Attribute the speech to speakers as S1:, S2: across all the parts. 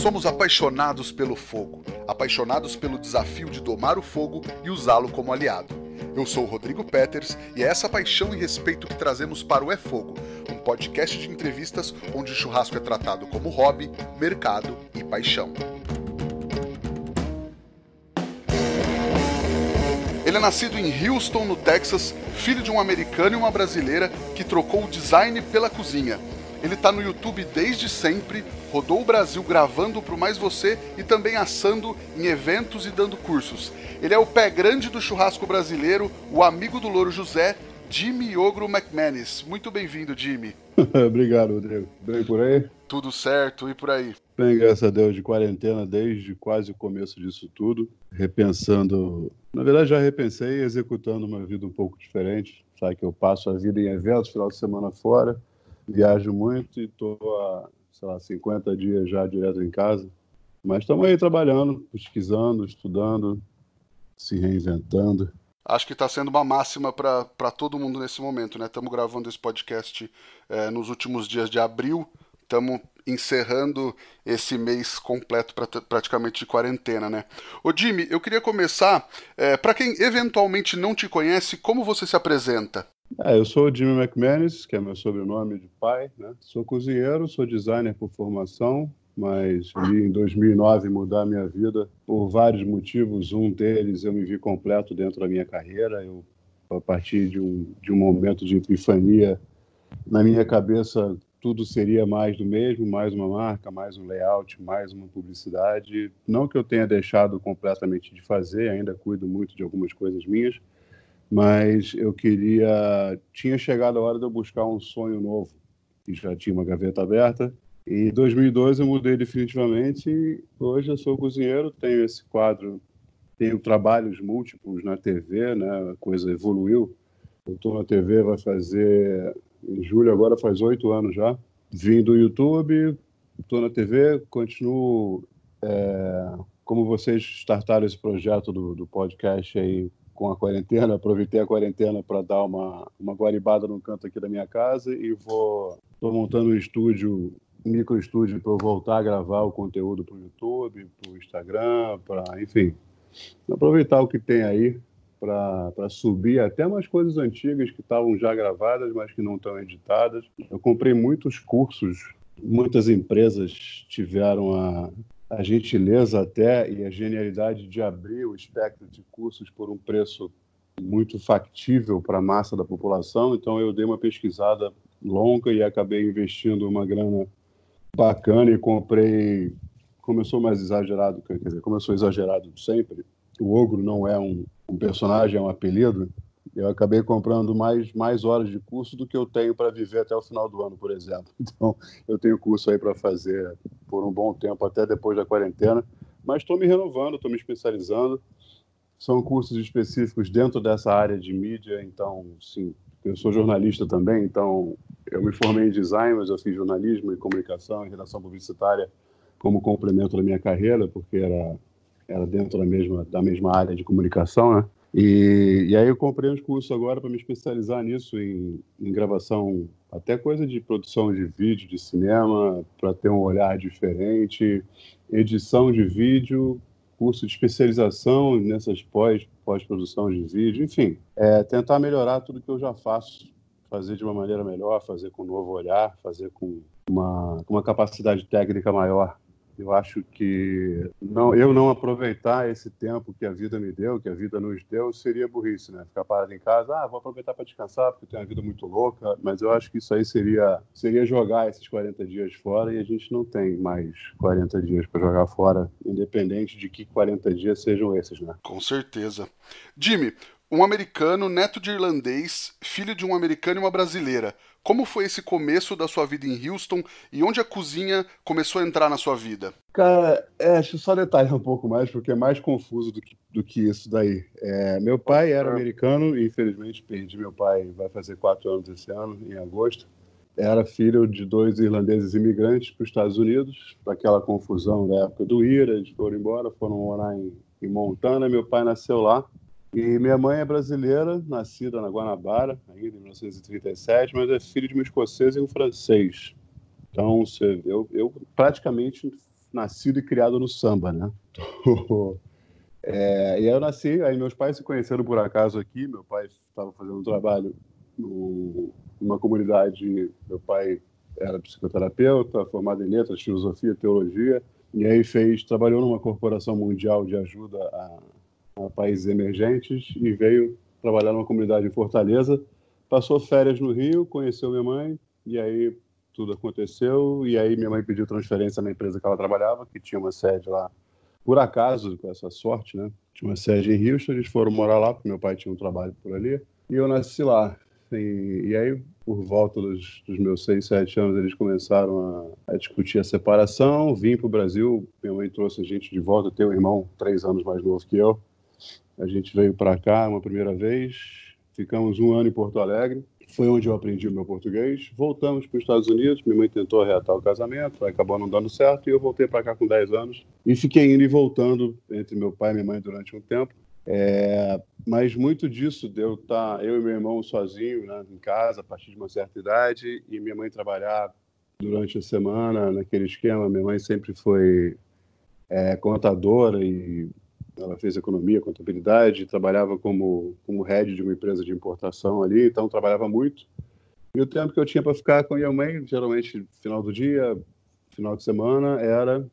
S1: Somos apaixonados pelo fogo, apaixonados pelo desafio de domar o fogo e usá-lo como aliado. Eu sou o Rodrigo Peters e é essa paixão e respeito que trazemos para o É Fogo, um podcast de entrevistas onde o churrasco é tratado como hobby, mercado e paixão. Ele é nascido em Houston, no Texas, filho de um americano e uma brasileira que trocou o design pela cozinha. Ele tá no YouTube desde sempre, rodou o Brasil gravando pro Mais Você e também assando em eventos e dando cursos. Ele é o pé grande do churrasco brasileiro, o amigo do Louro José, Jimmy Ogro McManus. Muito bem-vindo, Jimmy.
S2: Obrigado, Rodrigo. Bem por aí?
S1: Tudo certo, e por aí?
S2: Bem, graças a Deus, de quarentena desde quase o começo disso tudo, repensando, na verdade já repensei e executando uma vida um pouco diferente. Sabe que eu passo a vida em eventos, final de semana fora, viajo muito e estou há, 50 dias já direto em casa. Mas estamos aí trabalhando, pesquisando, estudando, se reinventando.
S1: Acho que está sendo uma máxima para todo mundo nesse momento, né? Estamos gravando esse podcast nos últimos dias de abril, estamos encerrando esse mês completo praticamente de quarentena, né? Ô Jimmy, eu queria começar, para quem eventualmente não te conhece, como você se apresenta?
S2: Eu sou o Jimmy McManus, que é meu sobrenome de pai, né? Sou cozinheiro, sou designer por formação, mas em 2009 mudar a minha vida por vários motivos. Um deles, eu me vi completo dentro da minha carreira. A partir de um momento de epifania, na minha cabeça, tudo seria mais do mesmo, mais uma marca, mais um layout, mais uma publicidade. Não que eu tenha deixado completamente de fazer, ainda cuido muito de algumas coisas minhas, mas tinha chegado a hora de eu buscar um sonho novo, que já tinha uma gaveta aberta. E em 2012 eu mudei definitivamente e hoje eu sou cozinheiro, tenho esse quadro, tenho trabalhos múltiplos na TV, né? A coisa evoluiu. Eu estou na TV, vai fazer, em julho agora faz 8 anos já. Vim do YouTube, estou na TV, continuo, como vocês startaram esse projeto do podcast aí, com a quarentena, aproveitei a quarentena para dar uma guaribada no canto aqui da minha casa e estou montando um micro estúdio para eu voltar a gravar o conteúdo para o YouTube, para o Instagram, enfim, aproveitar o que tem aí para subir até umas coisas antigas que estavam já gravadas, mas que não estão editadas. Eu comprei muitos cursos, muitas empresas tiveram a gentileza até e a genialidade de abrir o espectro de cursos por um preço muito factível para a massa da população. Então eu dei uma pesquisada longa e acabei investindo uma grana bacana e comprei, como eu sou mais exagerado, quer dizer, como eu sou exagerado sempre, o Ogro não é um personagem, é um apelido. Eu acabei comprando mais horas de curso do que eu tenho para viver até o final do ano, por exemplo. Então, eu tenho curso aí para fazer por um bom tempo, até depois da quarentena. Mas estou me renovando, estou me especializando. São cursos específicos dentro dessa área de mídia. Então, sim, eu sou jornalista também. Então, eu me formei em design, mas eu fiz jornalismo e comunicação e redação publicitária como complemento da minha carreira, porque era dentro da mesma área de comunicação, né? E aí eu comprei uns cursos agora para me especializar nisso, em gravação, até coisa de produção de vídeo, de cinema, para ter um olhar diferente, edição de vídeo, curso de especialização nessas pós-produção de vídeo, enfim, tentar melhorar tudo que eu já faço, fazer de uma maneira melhor, fazer com um novo olhar, fazer com uma capacidade técnica maior. Eu acho que eu não aproveitar esse tempo que a vida me deu, que a vida nos deu, seria burrice, né? Ficar parado em casa, vou aproveitar para descansar, porque tenho uma vida muito louca, mas eu acho que isso aí seria jogar esses 40 dias fora e a gente não tem mais 40 dias para jogar fora, independente de que 40 dias sejam esses, né?
S1: Com certeza. Jimmy, um americano, neto de irlandês, filho de um americano e uma brasileira. Como foi esse começo da sua vida em Houston e onde a cozinha começou a entrar na sua vida?
S2: Cara, deixa eu só detalhar um pouco mais, porque é mais confuso do que isso daí. Meu pai era americano e, infelizmente, perdi meu pai, vai fazer 4 anos esse ano, em agosto. Era filho de 2 irlandeses imigrantes para os Estados Unidos, daquela confusão da época do IRA, eles foram embora, foram morar em Montana, meu pai nasceu lá. E minha mãe é brasileira, nascida na Guanabara, ainda em 1937, mas é filho de uma escocesa e um francês. Então, eu praticamente nascido e criado no samba, né? E aí eu nasci, aí meus pais se conheceram por acaso aqui. Meu pai estava fazendo um trabalho numa comunidade. Meu pai era psicoterapeuta, formado em letras, filosofia, teologia, e aí trabalhou numa corporação mundial de ajuda a países emergentes e veio trabalhar numa comunidade em Fortaleza. Passou férias no Rio, conheceu minha mãe, e aí tudo aconteceu, e aí minha mãe pediu transferência na empresa que ela trabalhava, que tinha uma sede lá, por acaso, com essa sorte, né? Tinha uma sede em Houston, eles foram morar lá, porque meu pai tinha um trabalho por ali, e eu nasci lá. E aí, por volta dos meus 6, 7 anos, eles começaram a discutir a separação. Vim para o Brasil, minha mãe trouxe a gente de volta. Eu tenho um irmão 3 anos mais novo que eu. A gente veio para cá uma primeira vez, ficamos 1 ano em Porto Alegre, foi onde eu aprendi o meu português. Voltamos para os Estados Unidos, minha mãe tentou reatar o casamento, acabou não dando certo, e eu voltei para cá com 10 anos. E fiquei indo e voltando entre meu pai e minha mãe durante um tempo. Mas muito disso de eu estar, eu e meu irmão sozinho, né, em casa, a partir de uma certa idade, e minha mãe trabalhar durante a semana naquele esquema. Minha mãe sempre foi contadora, e ela fez economia, contabilidade, trabalhava como head de uma empresa de importação ali, então trabalhava muito. E o tempo que eu tinha para ficar com a minha mãe, geralmente final do dia, final de semana, era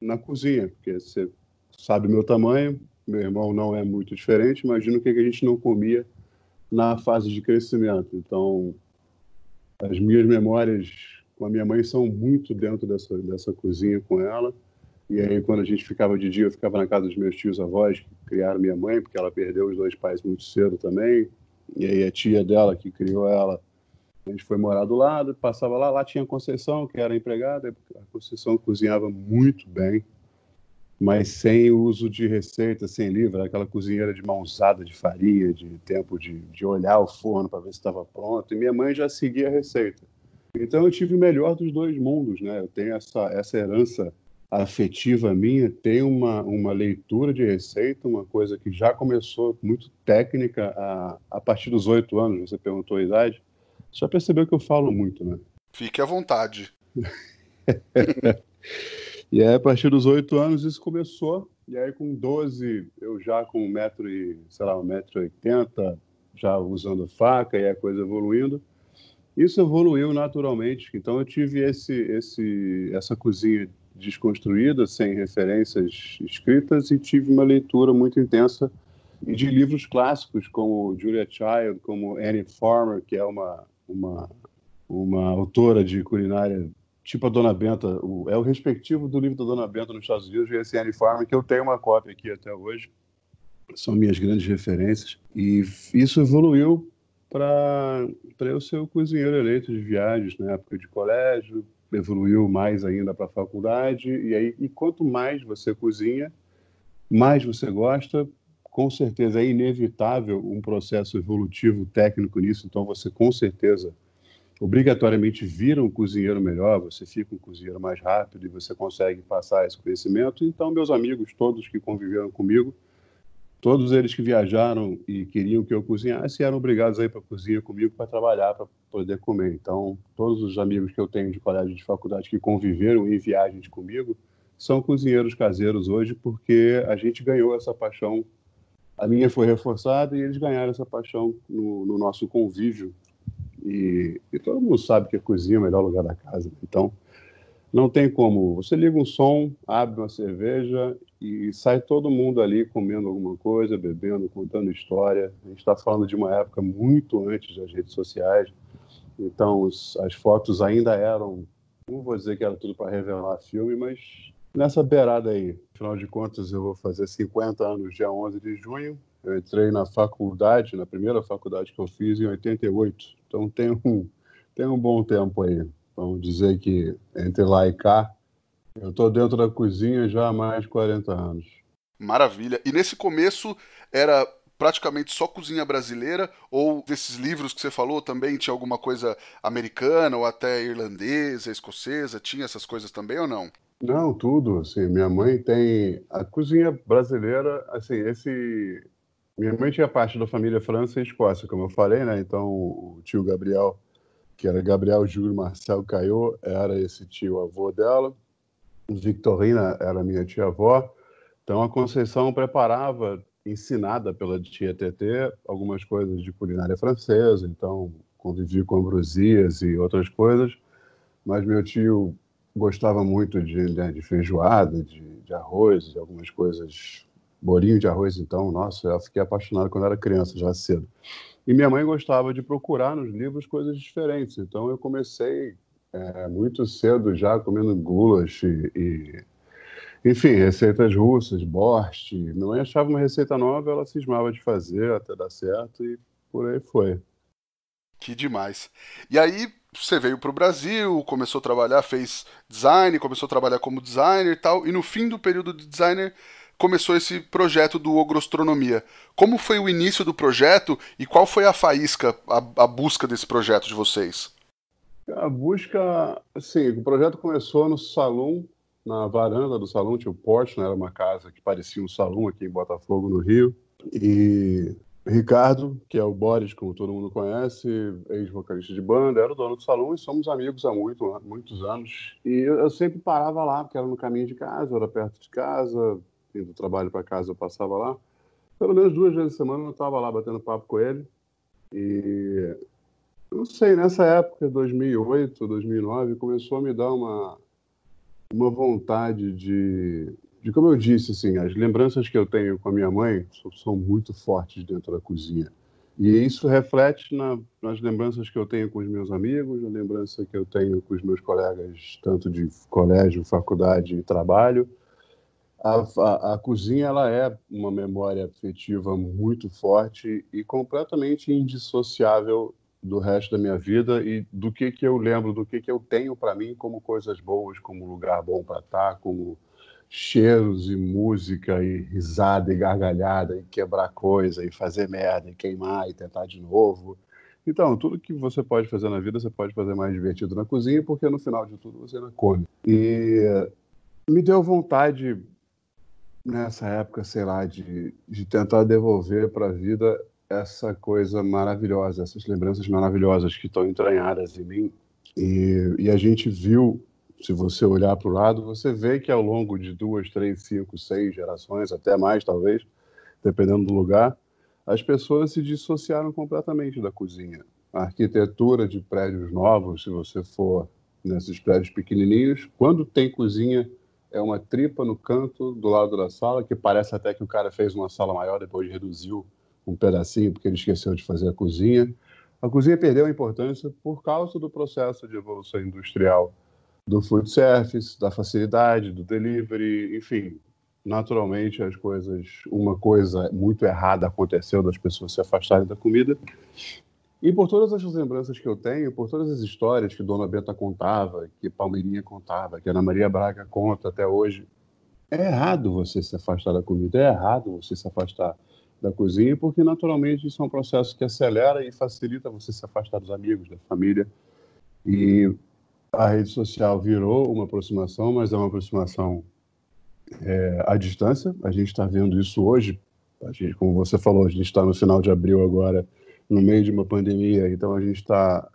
S2: na cozinha, porque você sabe o meu tamanho, meu irmão não é muito diferente, imagina o que a gente não comia na fase de crescimento. Então, as minhas memórias com a minha mãe são muito dentro dessa cozinha com ela. E aí, quando a gente ficava de dia, eu ficava na casa dos meus tios-avós, que criaram minha mãe, porque ela perdeu os 2 pais muito cedo também. E aí, a tia dela, que criou ela, a gente foi morar do lado, passava lá tinha a Conceição, que era empregada. A Conceição cozinhava muito bem, mas sem uso de receita, sem livro. Era aquela cozinheira de mãozada de farinha, de tempo de olhar o forno para ver se estava pronto. E minha mãe já seguia a receita. Então, eu tive o melhor dos 2 mundos, né? Eu tenho essa herança afetiva minha, tem uma leitura de receita, uma coisa que já começou muito técnica a partir dos 8 anos. Você perguntou a idade, você já percebeu que eu falo muito, né?
S1: Fique à vontade.
S2: E aí, a partir dos 8 anos isso começou, e aí com 12 eu já com 1,80 m, já usando faca, e a coisa evoluindo. Isso evoluiu naturalmente, então eu tive essa cozinha desconstruída, sem referências escritas, e tive uma leitura muito intensa de livros clássicos como Julia Child, como Annie Farmer, que é uma autora de culinária tipo a Dona Benta. É o respectivo do livro da Dona Benta nos Estados Unidos, e esse Annie Farmer, que eu tenho uma cópia aqui até hoje. São minhas grandes referências. E isso evoluiu para eu ser o cozinheiro eleito de viagens na época de colégio, evoluiu mais ainda para a faculdade, e quanto mais você cozinha, mais você gosta. Com certeza é inevitável um processo evolutivo técnico nisso, então você com certeza, obrigatoriamente vira um cozinheiro melhor, você fica um cozinheiro mais rápido e você consegue passar esse conhecimento. Então, meus amigos, todos que conviveram comigo, todos eles que viajaram e queriam que eu cozinhasse, eram obrigados a ir para a cozinha comigo para trabalhar, para poder comer. Então, todos os amigos que eu tenho de colégio, de faculdade, que conviveram em viagens comigo, são cozinheiros caseiros hoje, porque a gente ganhou essa paixão. A minha foi reforçada e eles ganharam essa paixão no nosso convívio. E todo mundo sabe que a cozinha é o melhor lugar da casa. Então, não tem como. Você liga um som, abre uma cerveja e sai todo mundo ali comendo alguma coisa, bebendo, contando história. A gente está falando de uma época muito antes das redes sociais. Então, as fotos ainda eram... Não vou dizer que era tudo para revelar filme, mas nessa beirada aí. Afinal de contas, eu vou fazer 50 anos dia 11 de junho. Eu entrei na faculdade, na primeira faculdade que eu fiz, em 88. Então, tem um bom tempo aí. Vamos dizer que entre lá e cá, eu estou dentro da cozinha já há mais de 40 anos.
S1: Maravilha. E nesse começo era praticamente só cozinha brasileira, ou desses livros que você falou também tinha alguma coisa americana ou até irlandesa, escocesa? Tinha essas coisas também ou não?
S2: Não, tudo. Assim, minha mãe tem a cozinha brasileira, assim, minha mãe tinha parte da família França e Escócia, como eu falei, né? Então, o tio Gabriel, que era Gabriel Júlio Marcel Caillot, era esse tio avô dela. Victorina era minha tia-avó. Então, a Conceição preparava, ensinada pela tia Tetê, algumas coisas de culinária francesa. Então, convivi com ambrosias e outras coisas. Mas meu tio gostava muito de feijoada, de arroz, de algumas coisas, bolinho de arroz. Então, nossa, eu fiquei apaixonado quando era criança, já cedo. E minha mãe gostava de procurar nos livros coisas diferentes. Então, eu comecei muito cedo já comendo gulas enfim, receitas russas, borscht. Minha mãe achava uma receita nova, ela cismava de fazer até dar certo e por aí foi.
S1: Que demais. E aí você veio para o Brasil, começou a trabalhar, fez design, começou a trabalhar como designer e tal, e no fim do período de designer começou esse projeto do Ogrostronomia. Como foi o início do projeto e qual foi a faísca, a busca desse projeto de vocês?
S2: A busca, assim, o projeto começou no salão, na varanda do salão, tinha o porte, né? Era uma casa que parecia um salão aqui em Botafogo, no Rio. E Ricardo, que é o Boris, como todo mundo conhece, ex-vocalista de banda, era o dono do salão e somos amigos há muitos anos. E eu sempre parava lá, porque era no caminho de casa, era perto de casa, indo do trabalho para casa eu passava lá. Pelo menos 2 vezes por semana eu estava lá batendo papo com ele. E não sei, nessa época, 2008, 2009, começou a me dar uma vontade como eu disse, assim, as lembranças que eu tenho com a minha mãe são muito fortes dentro da cozinha. E isso reflete nas lembranças que eu tenho com os meus amigos, na lembrança que eu tenho com os meus colegas, tanto de colégio, faculdade e trabalho. A cozinha, ela é uma memória afetiva muito forte e completamente indissociável do resto da minha vida e do que eu lembro, do que eu tenho para mim como coisas boas, como lugar bom para estar, como cheiros e música e risada e gargalhada e quebrar coisa e fazer merda e queimar e tentar de novo. Então, tudo que você pode fazer na vida, você pode fazer mais divertido na cozinha, porque no final de tudo você não come. E me deu vontade nessa época, sei lá, de tentar devolver para a vida essa coisa maravilhosa, essas lembranças maravilhosas que estão entranhadas em mim. E a gente viu, se você olhar para o lado, você vê que ao longo de 2, 3, 5, 6 gerações, até mais talvez, dependendo do lugar, as pessoas se dissociaram completamente da cozinha. A arquitetura de prédios novos, se você for nesses prédios pequenininhos, quando tem cozinha, é uma tripa no canto do lado da sala, que parece até que o cara fez uma sala maior, depois reduziu um pedacinho, porque ele esqueceu de fazer a cozinha. A cozinha perdeu a importância por causa do processo de evolução industrial do food service, da facilidade, do delivery, enfim. Naturalmente, uma coisa muito errada aconteceu das pessoas se afastarem da comida. E por todas as lembranças que eu tenho, por todas as histórias que Dona Benta contava, que Palmeirinha contava, que Ana Maria Braga conta até hoje, é errado você se afastar da comida, é errado você se afastar da cozinha, porque naturalmente isso é um processo que acelera e facilita você se afastar dos amigos, da família. E a rede social virou uma aproximação, mas é uma aproximação à distância. A gente está vendo isso hoje. Como você falou, a gente está no final de abril agora, no meio de uma pandemia, então a gente está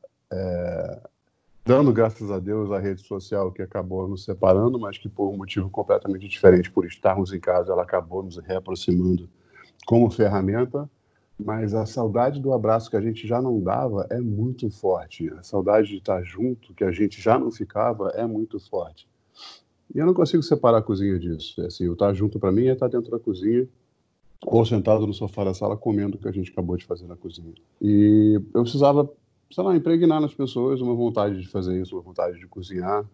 S2: dando graças a Deus à rede social que acabou nos separando, mas que por um motivo completamente diferente, por estarmos em casa, ela acabou nos reaproximando como ferramenta. Mas a saudade do abraço que a gente já não dava é muito forte. A saudade de estar junto, que a gente já não ficava, é muito forte. E eu não consigo separar a cozinha disso. Assim, o estar junto para mim é estar dentro da cozinha ou sentado no sofá da sala comendo o que a gente acabou de fazer na cozinha. E eu precisava, sei lá, impregnar nas pessoas uma vontade de fazer isso, uma vontade de cozinhar.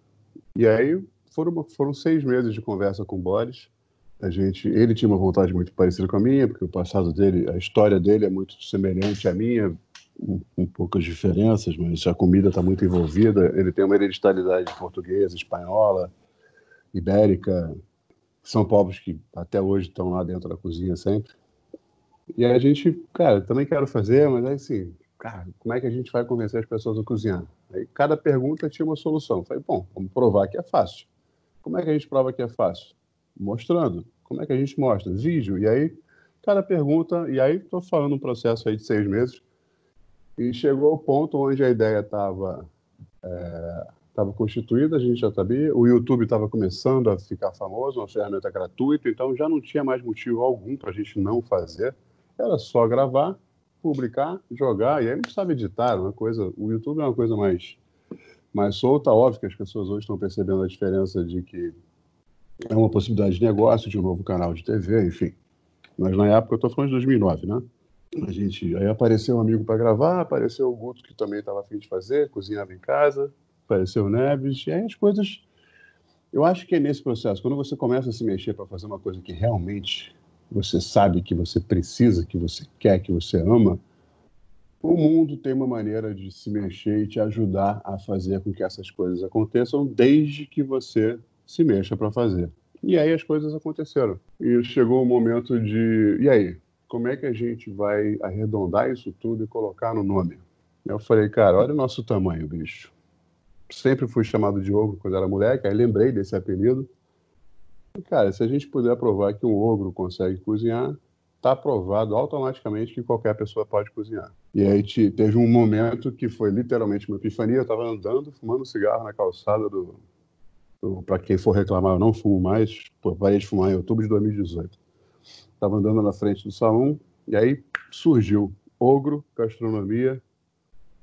S2: E aí foram 6 meses de conversa com o Boris. Ele tinha uma vontade muito parecida com a minha, porque o passado dele, a história dele é muito semelhante à minha, com poucas diferenças, mas a comida está muito envolvida. Ele tem uma hereditariedade portuguesa, espanhola, ibérica. São povos que até hoje estão lá dentro da cozinha sempre. E aí a gente, cara, também quero fazer, mas aí assim, cara, como é que a gente vai convencer as pessoas a cozinhar? Aí cada pergunta tinha uma solução. Falei, bom, vamos provar que é fácil. Como é que a gente prova que é fácil? Mostrando. Como é que a gente mostra? Vídeo. E aí, cada pergunta... E aí, estou falando um processo aí de 6 meses. E chegou ao ponto onde a ideia estava estava constituída, a gente já sabia. O YouTube estava começando a ficar famoso, uma ferramenta gratuita, então já não tinha mais motivo algum para a gente não fazer. Era só gravar, publicar, jogar, e aí não precisava editar, uma coisa. O YouTube é uma coisa mais solta, óbvio que as pessoas hoje estão percebendo a diferença de que é uma possibilidade de negócio, de um novo canal de TV, enfim. Mas na época, eu estou falando de 2009, né? Aí apareceu um amigo para gravar, apareceu o Guto, que também estava a fim de fazer, cozinhava em casa, apareceu o Neves, e aí as coisas... Eu acho que é nesse processo, quando você começa a se mexer para fazer uma coisa que realmente você sabe que você precisa, que você quer, que você ama, o mundo tem uma maneira de se mexer e te ajudar a fazer com que essas coisas aconteçam, desde que você se mexa para fazer. E aí as coisas aconteceram. E chegou o momento de... E aí? Como é que a gente vai arredondar isso tudo e colocar no nome? Eu falei, cara, olha o nosso tamanho, bicho. Sempre fui chamado de ogro quando era moleque, aí lembrei desse apelido. E, cara, se a gente puder provar que um ogro consegue cozinhar, tá provado automaticamente que qualquer pessoa pode cozinhar. E aí teve um momento que foi literalmente uma epifania. Eu estava andando, fumando cigarro na calçada para quem for reclamar, eu não fumo mais, parei de fumar em outubro de 2018. Estava andando na frente do salão, e aí surgiu ogro, gastronomia,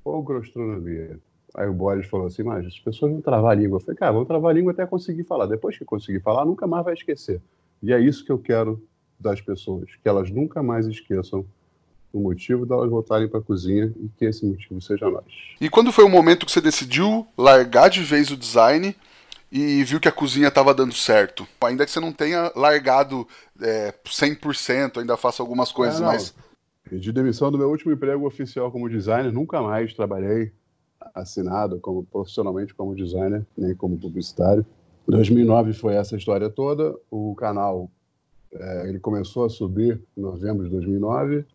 S2: ogroastronomia. Aí o Boris falou assim, mas as pessoas vão travar a língua. Eu falei, cara, vão travar a língua até conseguir falar. Depois que conseguir falar, nunca mais vai esquecer. E é isso que eu quero das pessoas, que elas nunca mais esqueçam o motivo delas voltarem para a cozinha e que esse motivo seja nós.
S1: E quando foi o momento que você decidiu largar de vez o design e viu que a cozinha estava dando certo? Ainda que você não tenha largado 100%, ainda faça algumas coisas, mas...
S2: Pedi demissão do meu último emprego oficial como designer, nunca mais trabalhei assinado profissionalmente como designer, nem como publicitário. 2009 foi essa história toda. O canal ele começou a subir em novembro de 2009,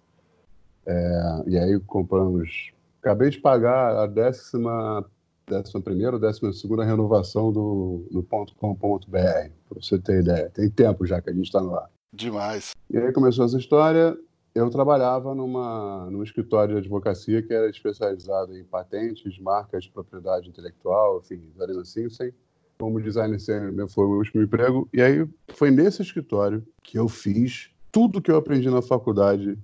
S2: e aí compramos... Acabei de pagar a 11ª ou 12ª renovação do .com.br, para você ter ideia. Tem tempo já que a gente está no ar.
S1: Demais.
S2: E aí começou essa história. Eu trabalhava num escritório de advocacia que era especializado em patentes, marcas de propriedade intelectual, enfim, Arena Simpson. Como designer sênior, foi o meu último emprego. E aí foi nesse escritório que eu fiz tudo que eu aprendi na faculdade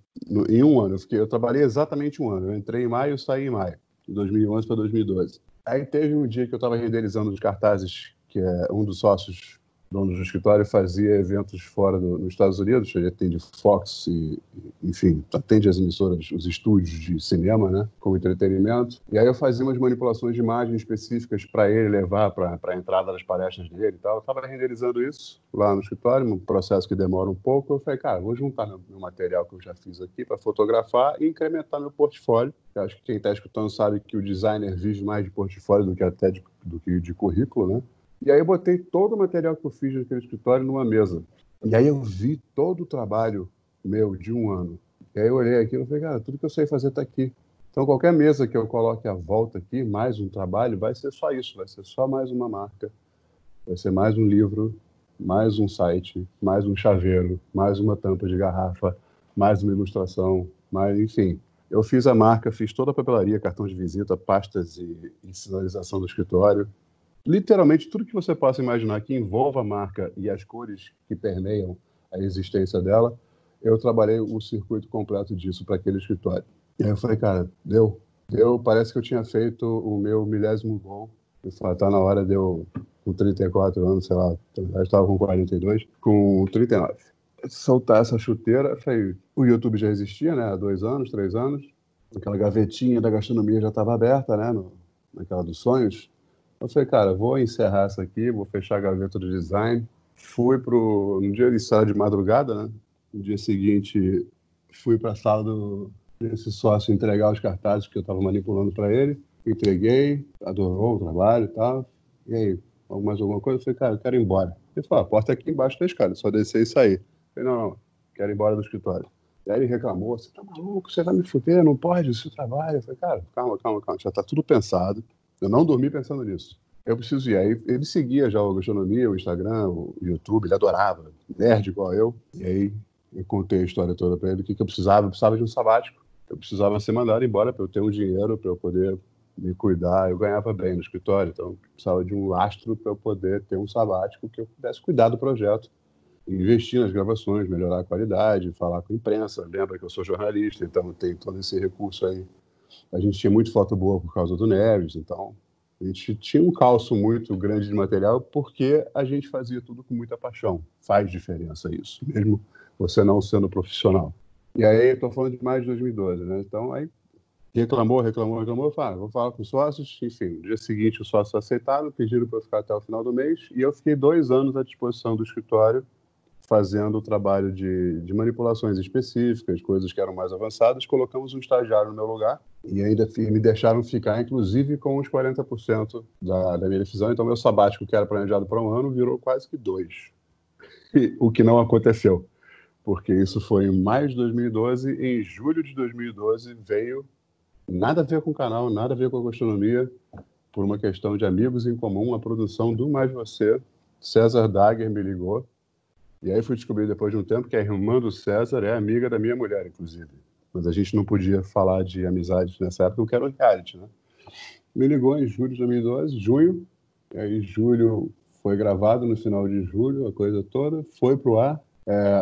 S2: em um ano. Eu trabalhei exatamente um ano. Eu entrei em maio e saí em maio, de 2011 para 2012. Aí teve um dia que eu estava renderizando os cartazes, que é um dos sócios dono do escritório, fazia eventos fora nos Estados Unidos. Ele atende Fox e, enfim, atende as emissoras, os estúdios de cinema, né, como entretenimento. E aí eu fazia umas manipulações de imagem específicas para ele levar para a entrada das palestras dele e tal. Eu estava renderizando isso lá no escritório, um processo que demora um pouco. Eu falei, cara, vou juntar meu material que eu já fiz aqui para fotografar e incrementar meu portfólio. Eu acho que quem está escutando sabe que o designer vive mais de portfólio do que até do que de currículo, né? E aí eu botei todo o material que eu fiz naquele escritório numa mesa. E aí eu vi todo o trabalho meu de um ano. E aí eu olhei aquilo e falei, cara, tudo que eu sei fazer está aqui. Então qualquer mesa que eu coloque à volta aqui, mais um trabalho, vai ser só isso, vai ser só mais uma marca, vai ser mais um livro, mais um site, mais um chaveiro, mais uma tampa de garrafa, mais uma ilustração, mais, enfim. Eu fiz a marca, fiz toda a papelaria, cartão de visita, pastas e sinalização do escritório. Literalmente tudo que você possa imaginar que envolva a marca e as cores que permeiam a existência dela, eu trabalhei o circuito completo disso para aquele escritório. E aí eu falei, cara, deu, parece que eu tinha feito o meu 1000º gol. Eu falei, tá na hora de eu, com 34 anos, sei lá, eu estava com 42, com 39. Soltar essa chuteira, eu falei, o YouTube já existia, né, há 2 anos, 3 anos, aquela gavetinha da gastronomia já estava aberta, né, naquela dos sonhos. Eu falei, cara, vou encerrar essa aqui, vou fechar a gaveta do design. Fui no dia de sábado de madrugada, né? No dia seguinte, fui para a sala desse sócio entregar os cartazes que eu estava manipulando para ele. Entreguei, adorou o trabalho e tal. E aí, mais alguma coisa? Eu falei, cara, eu quero ir embora. Ele falou, a porta é aqui embaixo da escada, só descer e sair. Eu falei, não, quero ir embora do escritório. E aí ele reclamou, você tá maluco, você vai me fuder, não pode, isso é trabalho. Eu falei, cara, calma, já tá tudo pensado. Eu não dormi pensando nisso. Eu preciso ir. Aí ele seguia já a gastronomia, o Instagram, o YouTube, ele adorava, nerd igual eu. E aí eu contei a história toda para ele, o que eu precisava. Eu precisava de um sabático. Eu precisava ser mandado embora para eu ter um dinheiro, para eu poder me cuidar. Eu ganhava bem no escritório, então precisava de um lastro para eu poder ter um sabático que eu pudesse cuidar do projeto, investir nas gravações, melhorar a qualidade, falar com a imprensa. Lembra que eu sou jornalista, então tem todo esse recurso aí. A gente tinha muito foto boa por causa do Neves, então a gente tinha um calço muito grande de material porque a gente fazia tudo com muita paixão. Faz diferença isso, mesmo você não sendo profissional. E aí, estou falando de mais de 2012, né? Então, aí reclamou. Eu falei, vou falar com os sócios. Enfim, no dia seguinte, os sócios aceitaram, pediram para eu ficar até o final do mês e eu fiquei 2 anos à disposição do escritório fazendo o trabalho de manipulações específicas, coisas que eram mais avançadas. Colocamos um estagiário no meu lugar e ainda me deixaram ficar, inclusive, com os 40% da minha decisão. Então, meu sabático, que era planejado para 1 ano, virou quase que 2. O que não aconteceu, porque isso foi em maio de 2012. Em julho de 2012 veio, nada a ver com o canal, nada a ver com a gastronomia, por uma questão de amigos em comum, a produção do Mais Você, César Dagger me ligou. E aí fui descobrir depois de um tempo que a irmã do César é amiga da minha mulher, inclusive. Mas a gente não podia falar de amizade nessa época, porque era um reality, né? Me ligou em julho de 2012, junho. E aí julho foi gravado no final de julho, a coisa toda. Foi pro ar.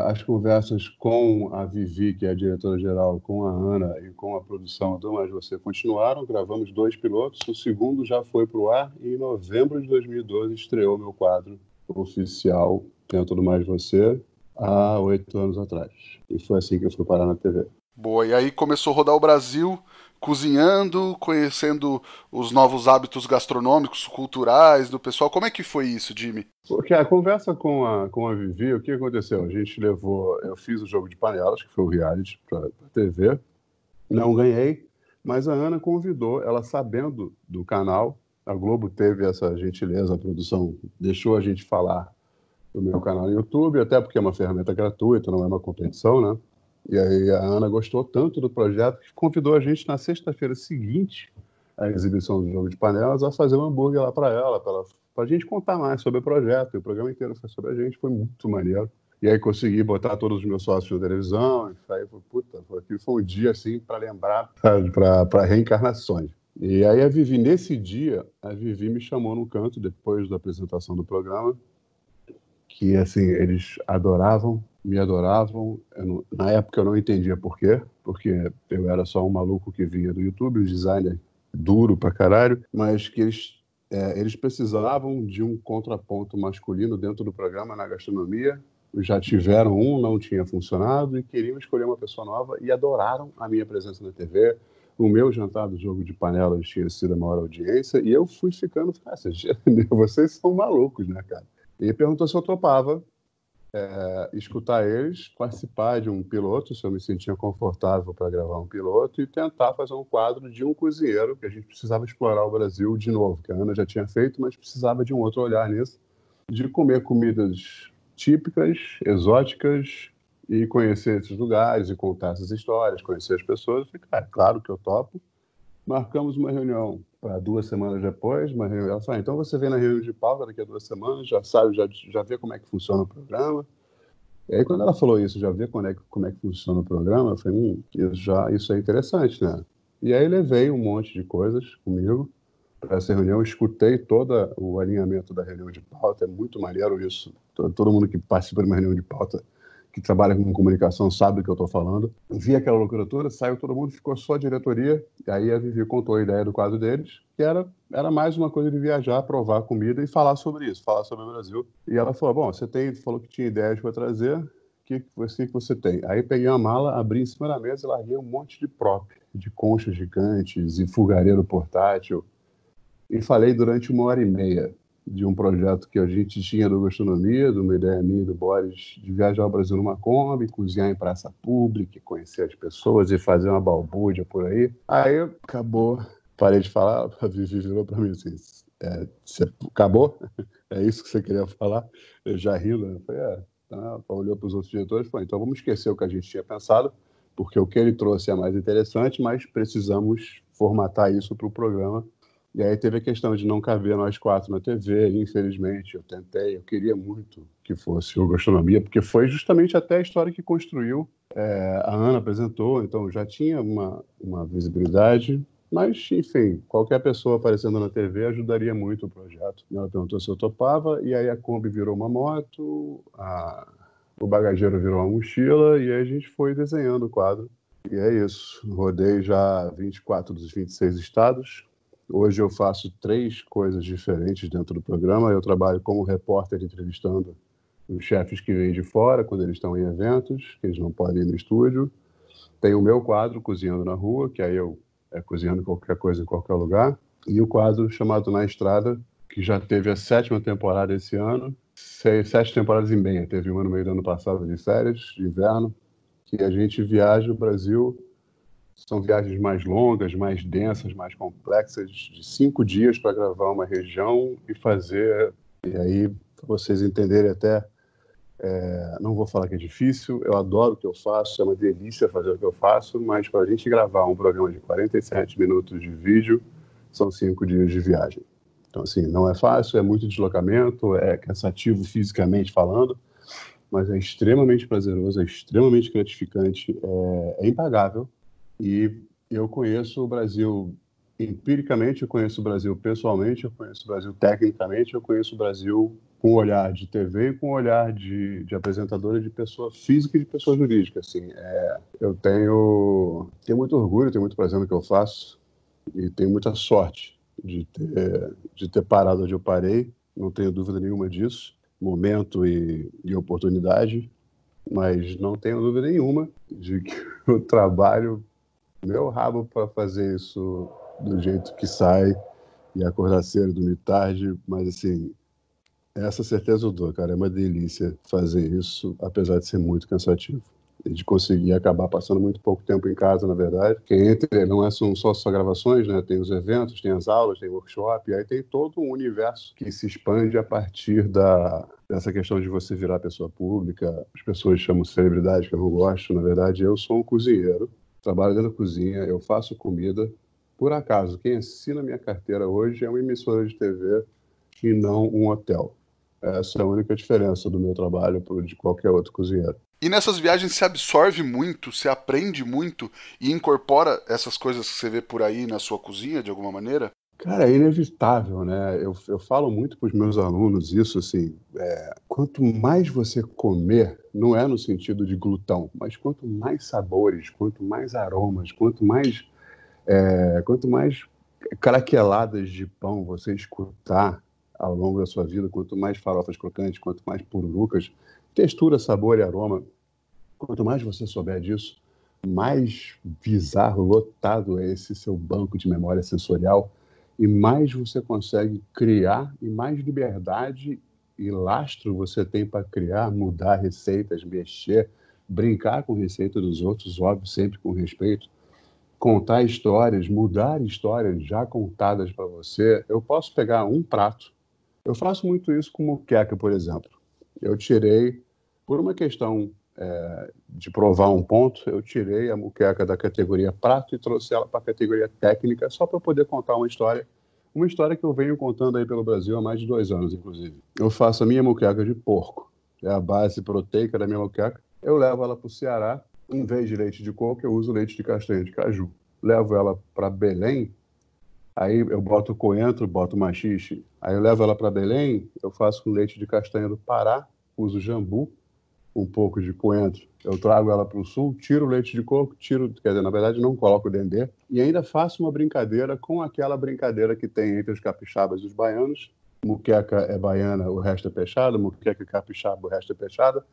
S2: As conversas com a Vivi, que é a diretora-geral, com a Ana e com a produção do Mais Você continuaram. Gravamos 2 pilotos. O segundo já foi pro ar e em novembro de 2012 estreou meu quadro oficial dentro do Mais Você, há 8 anos atrás. E foi assim que eu fui parar na TV.
S1: Boa, e aí começou a rodar o Brasil, cozinhando, conhecendo os novos hábitos gastronômicos, culturais do pessoal. Como é que foi isso, Jimmy?
S2: Porque a conversa com a Vivi, o que aconteceu? A gente levou... Eu fiz o jogo de panelas, que foi o reality, para a TV. Não ganhei, mas a Ana convidou, ela sabendo do canal. A Globo teve essa gentileza, a produção deixou a gente falar do meu canal no YouTube, até porque é uma ferramenta gratuita, não é uma competição, né? E aí a Ana gostou tanto do projeto que convidou a gente na sexta-feira seguinte à exibição do Jogo de Panelas a fazer um hambúrguer lá para ela, para a gente contar mais sobre o projeto. E o programa inteiro foi sobre a gente, foi muito maneiro. E aí consegui botar todos os meus sócios na televisão, e aí foi um dia assim para lembrar, para reencarnações. E aí nesse dia, a Vivi me chamou num canto depois da apresentação do programa, que assim, eles me adoravam. Na época eu não entendia por quê, porque eu era só um maluco que vinha do YouTube, um designer duro pra caralho, mas que eles precisavam de um contraponto masculino dentro do programa na gastronomia. Já tiveram não tinha funcionado e queriam escolher uma pessoa nova e adoraram a minha presença na TV. O meu jantar do Jogo de Panelas tinha sido a maior audiência e eu fui ficando, vocês são malucos, né, cara? E perguntou se eu topava escutar eles, participar de um piloto, se eu me sentia confortável para gravar um piloto e tentar fazer um quadro de um cozinheiro, que a gente precisava explorar o Brasil de novo, que a Ana já tinha feito, mas precisava de um outro olhar nisso, de comer comidas típicas, exóticas e conhecer esses lugares e contar essas histórias, conhecer as pessoas. Eu falei, cara, claro que eu topo. Marcamos uma reunião para 2 semanas depois. Ela falou, então você vem na reunião de pauta daqui a 2 semanas, já sabe, já vê como é que funciona o programa. E aí, quando ela falou isso, já vê como é que funciona o programa, eu falei, isso é interessante, né? E aí levei um monte de coisas comigo para essa reunião, escutei todo o alinhamento da reunião de pauta, é muito maneiro isso. Todo mundo que participa de uma reunião de pauta, que trabalha com comunicação, sabe do que eu estou falando. Vi aquela loucura toda, saiu todo mundo, ficou só a diretoria, e aí a Vivi contou a ideia do quadro deles, que era mais uma coisa de viajar, provar comida e falar sobre isso, falar sobre o Brasil. E ela falou, bom, falou que tinha ideias para trazer, o que você tem? Aí peguei uma mala, abri em cima da mesa e larguei um monte de prop, de conchas gigantes e fogareiro portátil, e falei durante 1h30 de um projeto que a gente tinha do Gastronomia, de uma ideia minha e do Boris, de viajar ao Brasil numa Kombi, cozinhar em praça pública, conhecer as pessoas e fazer uma balbúrdia por aí. Aí acabou, parei de falar, a Vivi virou para mim assim, você acabou? É isso que você queria falar? Eu já rindo, né? Eu falei, tá. Olhou para os outros diretores e falou, então vamos esquecer o que a gente tinha pensado, porque o que ele trouxe é mais interessante, mas precisamos formatar isso para o programa. E aí teve a questão de não caber nós 4 na TV, e infelizmente eu tentei, eu queria muito que fosse o Gastronomia, porque foi justamente até a história que construiu, a Ana apresentou, então já tinha uma visibilidade, Mas, enfim, qualquer pessoa aparecendo na TV ajudaria muito o projeto. Ela perguntou se eu topava, e aí a Kombi virou uma moto, o bagageiro virou uma mochila, e aí a gente foi desenhando o quadro. E é isso. Rodei já 24 dos 26 estados. Hoje eu faço 3 coisas diferentes dentro do programa. Eu trabalho como repórter entrevistando os chefes que vêm de fora, quando eles estão em eventos, que eles não podem ir no estúdio. Tem o meu quadro, Cozinhando na Rua, que aí eu cozinhando qualquer coisa em qualquer lugar. E o quadro chamado Na Estrada, que já teve a 7ª temporada esse ano. 7 temporadas e meia. Teve uma no meio do ano passado de férias, de inverno, que a gente viaja o Brasil. São viagens mais longas, mais densas, mais complexas, de 5 dias para gravar uma região e fazer. E aí, para vocês entenderem até, não vou falar que é difícil, eu adoro o que eu faço, é uma delícia fazer o que eu faço, mas para a gente gravar um programa de 47 minutos de vídeo, são 5 dias de viagem. Então, assim, não é fácil, é muito deslocamento, é cansativo fisicamente falando, mas é extremamente prazeroso, é extremamente gratificante, é impagável. E eu conheço o Brasil empiricamente, eu conheço o Brasil pessoalmente, eu conheço o Brasil tecnicamente, eu conheço o Brasil com o olhar de TV e com o olhar de apresentadora, de pessoa física e de pessoa jurídica. Assim, eu tenho muito orgulho, tenho muito prazer no que eu faço e tenho muita sorte de ter parado onde eu parei, não tenho dúvida nenhuma disso, momento e oportunidade, mas não tenho dúvida nenhuma de que eu trabalho meu rabo para fazer isso do jeito que sai e acordar cedo, dormir tarde, mas assim, essa certeza eu dou, cara, é uma delícia fazer isso, apesar de ser muito cansativo. E de conseguir acabar passando muito pouco tempo em casa, na verdade. Porque entre não são só gravações, né? Tem os eventos, tem as aulas, tem workshop, e aí tem todo um universo que se expande a partir dessa questão de você virar pessoa pública. As pessoas chamam celebridade, que eu não gosto. Na verdade, eu sou um cozinheiro, trabalho dentro da cozinha, eu faço comida. Por acaso, quem assina minha carteira hoje é uma emissora de TV e não um hotel. Essa é a única diferença do meu trabalho para de qualquer outro cozinheiro.
S1: E nessas viagens se absorve muito, se aprende muito e incorpora essas coisas que você vê por aí na sua cozinha, de alguma maneira?
S2: Cara, é inevitável, né? Eu falo muito para os meus alunos isso, assim, quanto mais você comer, não é no sentido de glutão, mas quanto mais sabores, quanto mais aromas, quanto mais craqueladas de pão você escutar ao longo da sua vida, quanto mais farofas crocantes, quanto mais pururucas, textura, sabor e aroma, quanto mais você souber disso, mais bizarro, lotado é esse seu banco de memória sensorial e mais você consegue criar e mais liberdade e lastro você tem para criar, mudar receitas, mexer, brincar com receita dos outros, óbvio, sempre com respeito, contar histórias, mudar histórias já contadas para você. Eu posso pegar um prato. Eu faço muito isso com moqueca, por exemplo. Eu tirei, por uma questão de provar um ponto, eu tirei a moqueca da categoria prato e trouxe ela para a categoria técnica, só para poder contar uma história que eu venho contando aí pelo Brasil há mais de 2 anos, inclusive. Eu faço a minha moqueca de porco, é a base proteica da minha moqueca. Eu levo ela para o Ceará, em vez de leite de coco, eu uso leite de castanha de caju. Levo ela para Belém, aí eu boto coentro, boto maxixe. Aí eu levo ela para Belém, eu faço com leite de castanha do Pará, uso jambu, um pouco de coentro. Eu trago ela para o sul, tiro o leite de coco, quer dizer, na verdade não coloco o dendê, e ainda faço uma brincadeira com aquela brincadeira que tem entre os capixabas e os baianos. Muqueca é baiana, o resto é peixada, muqueca é capixaba, o resto é peixada.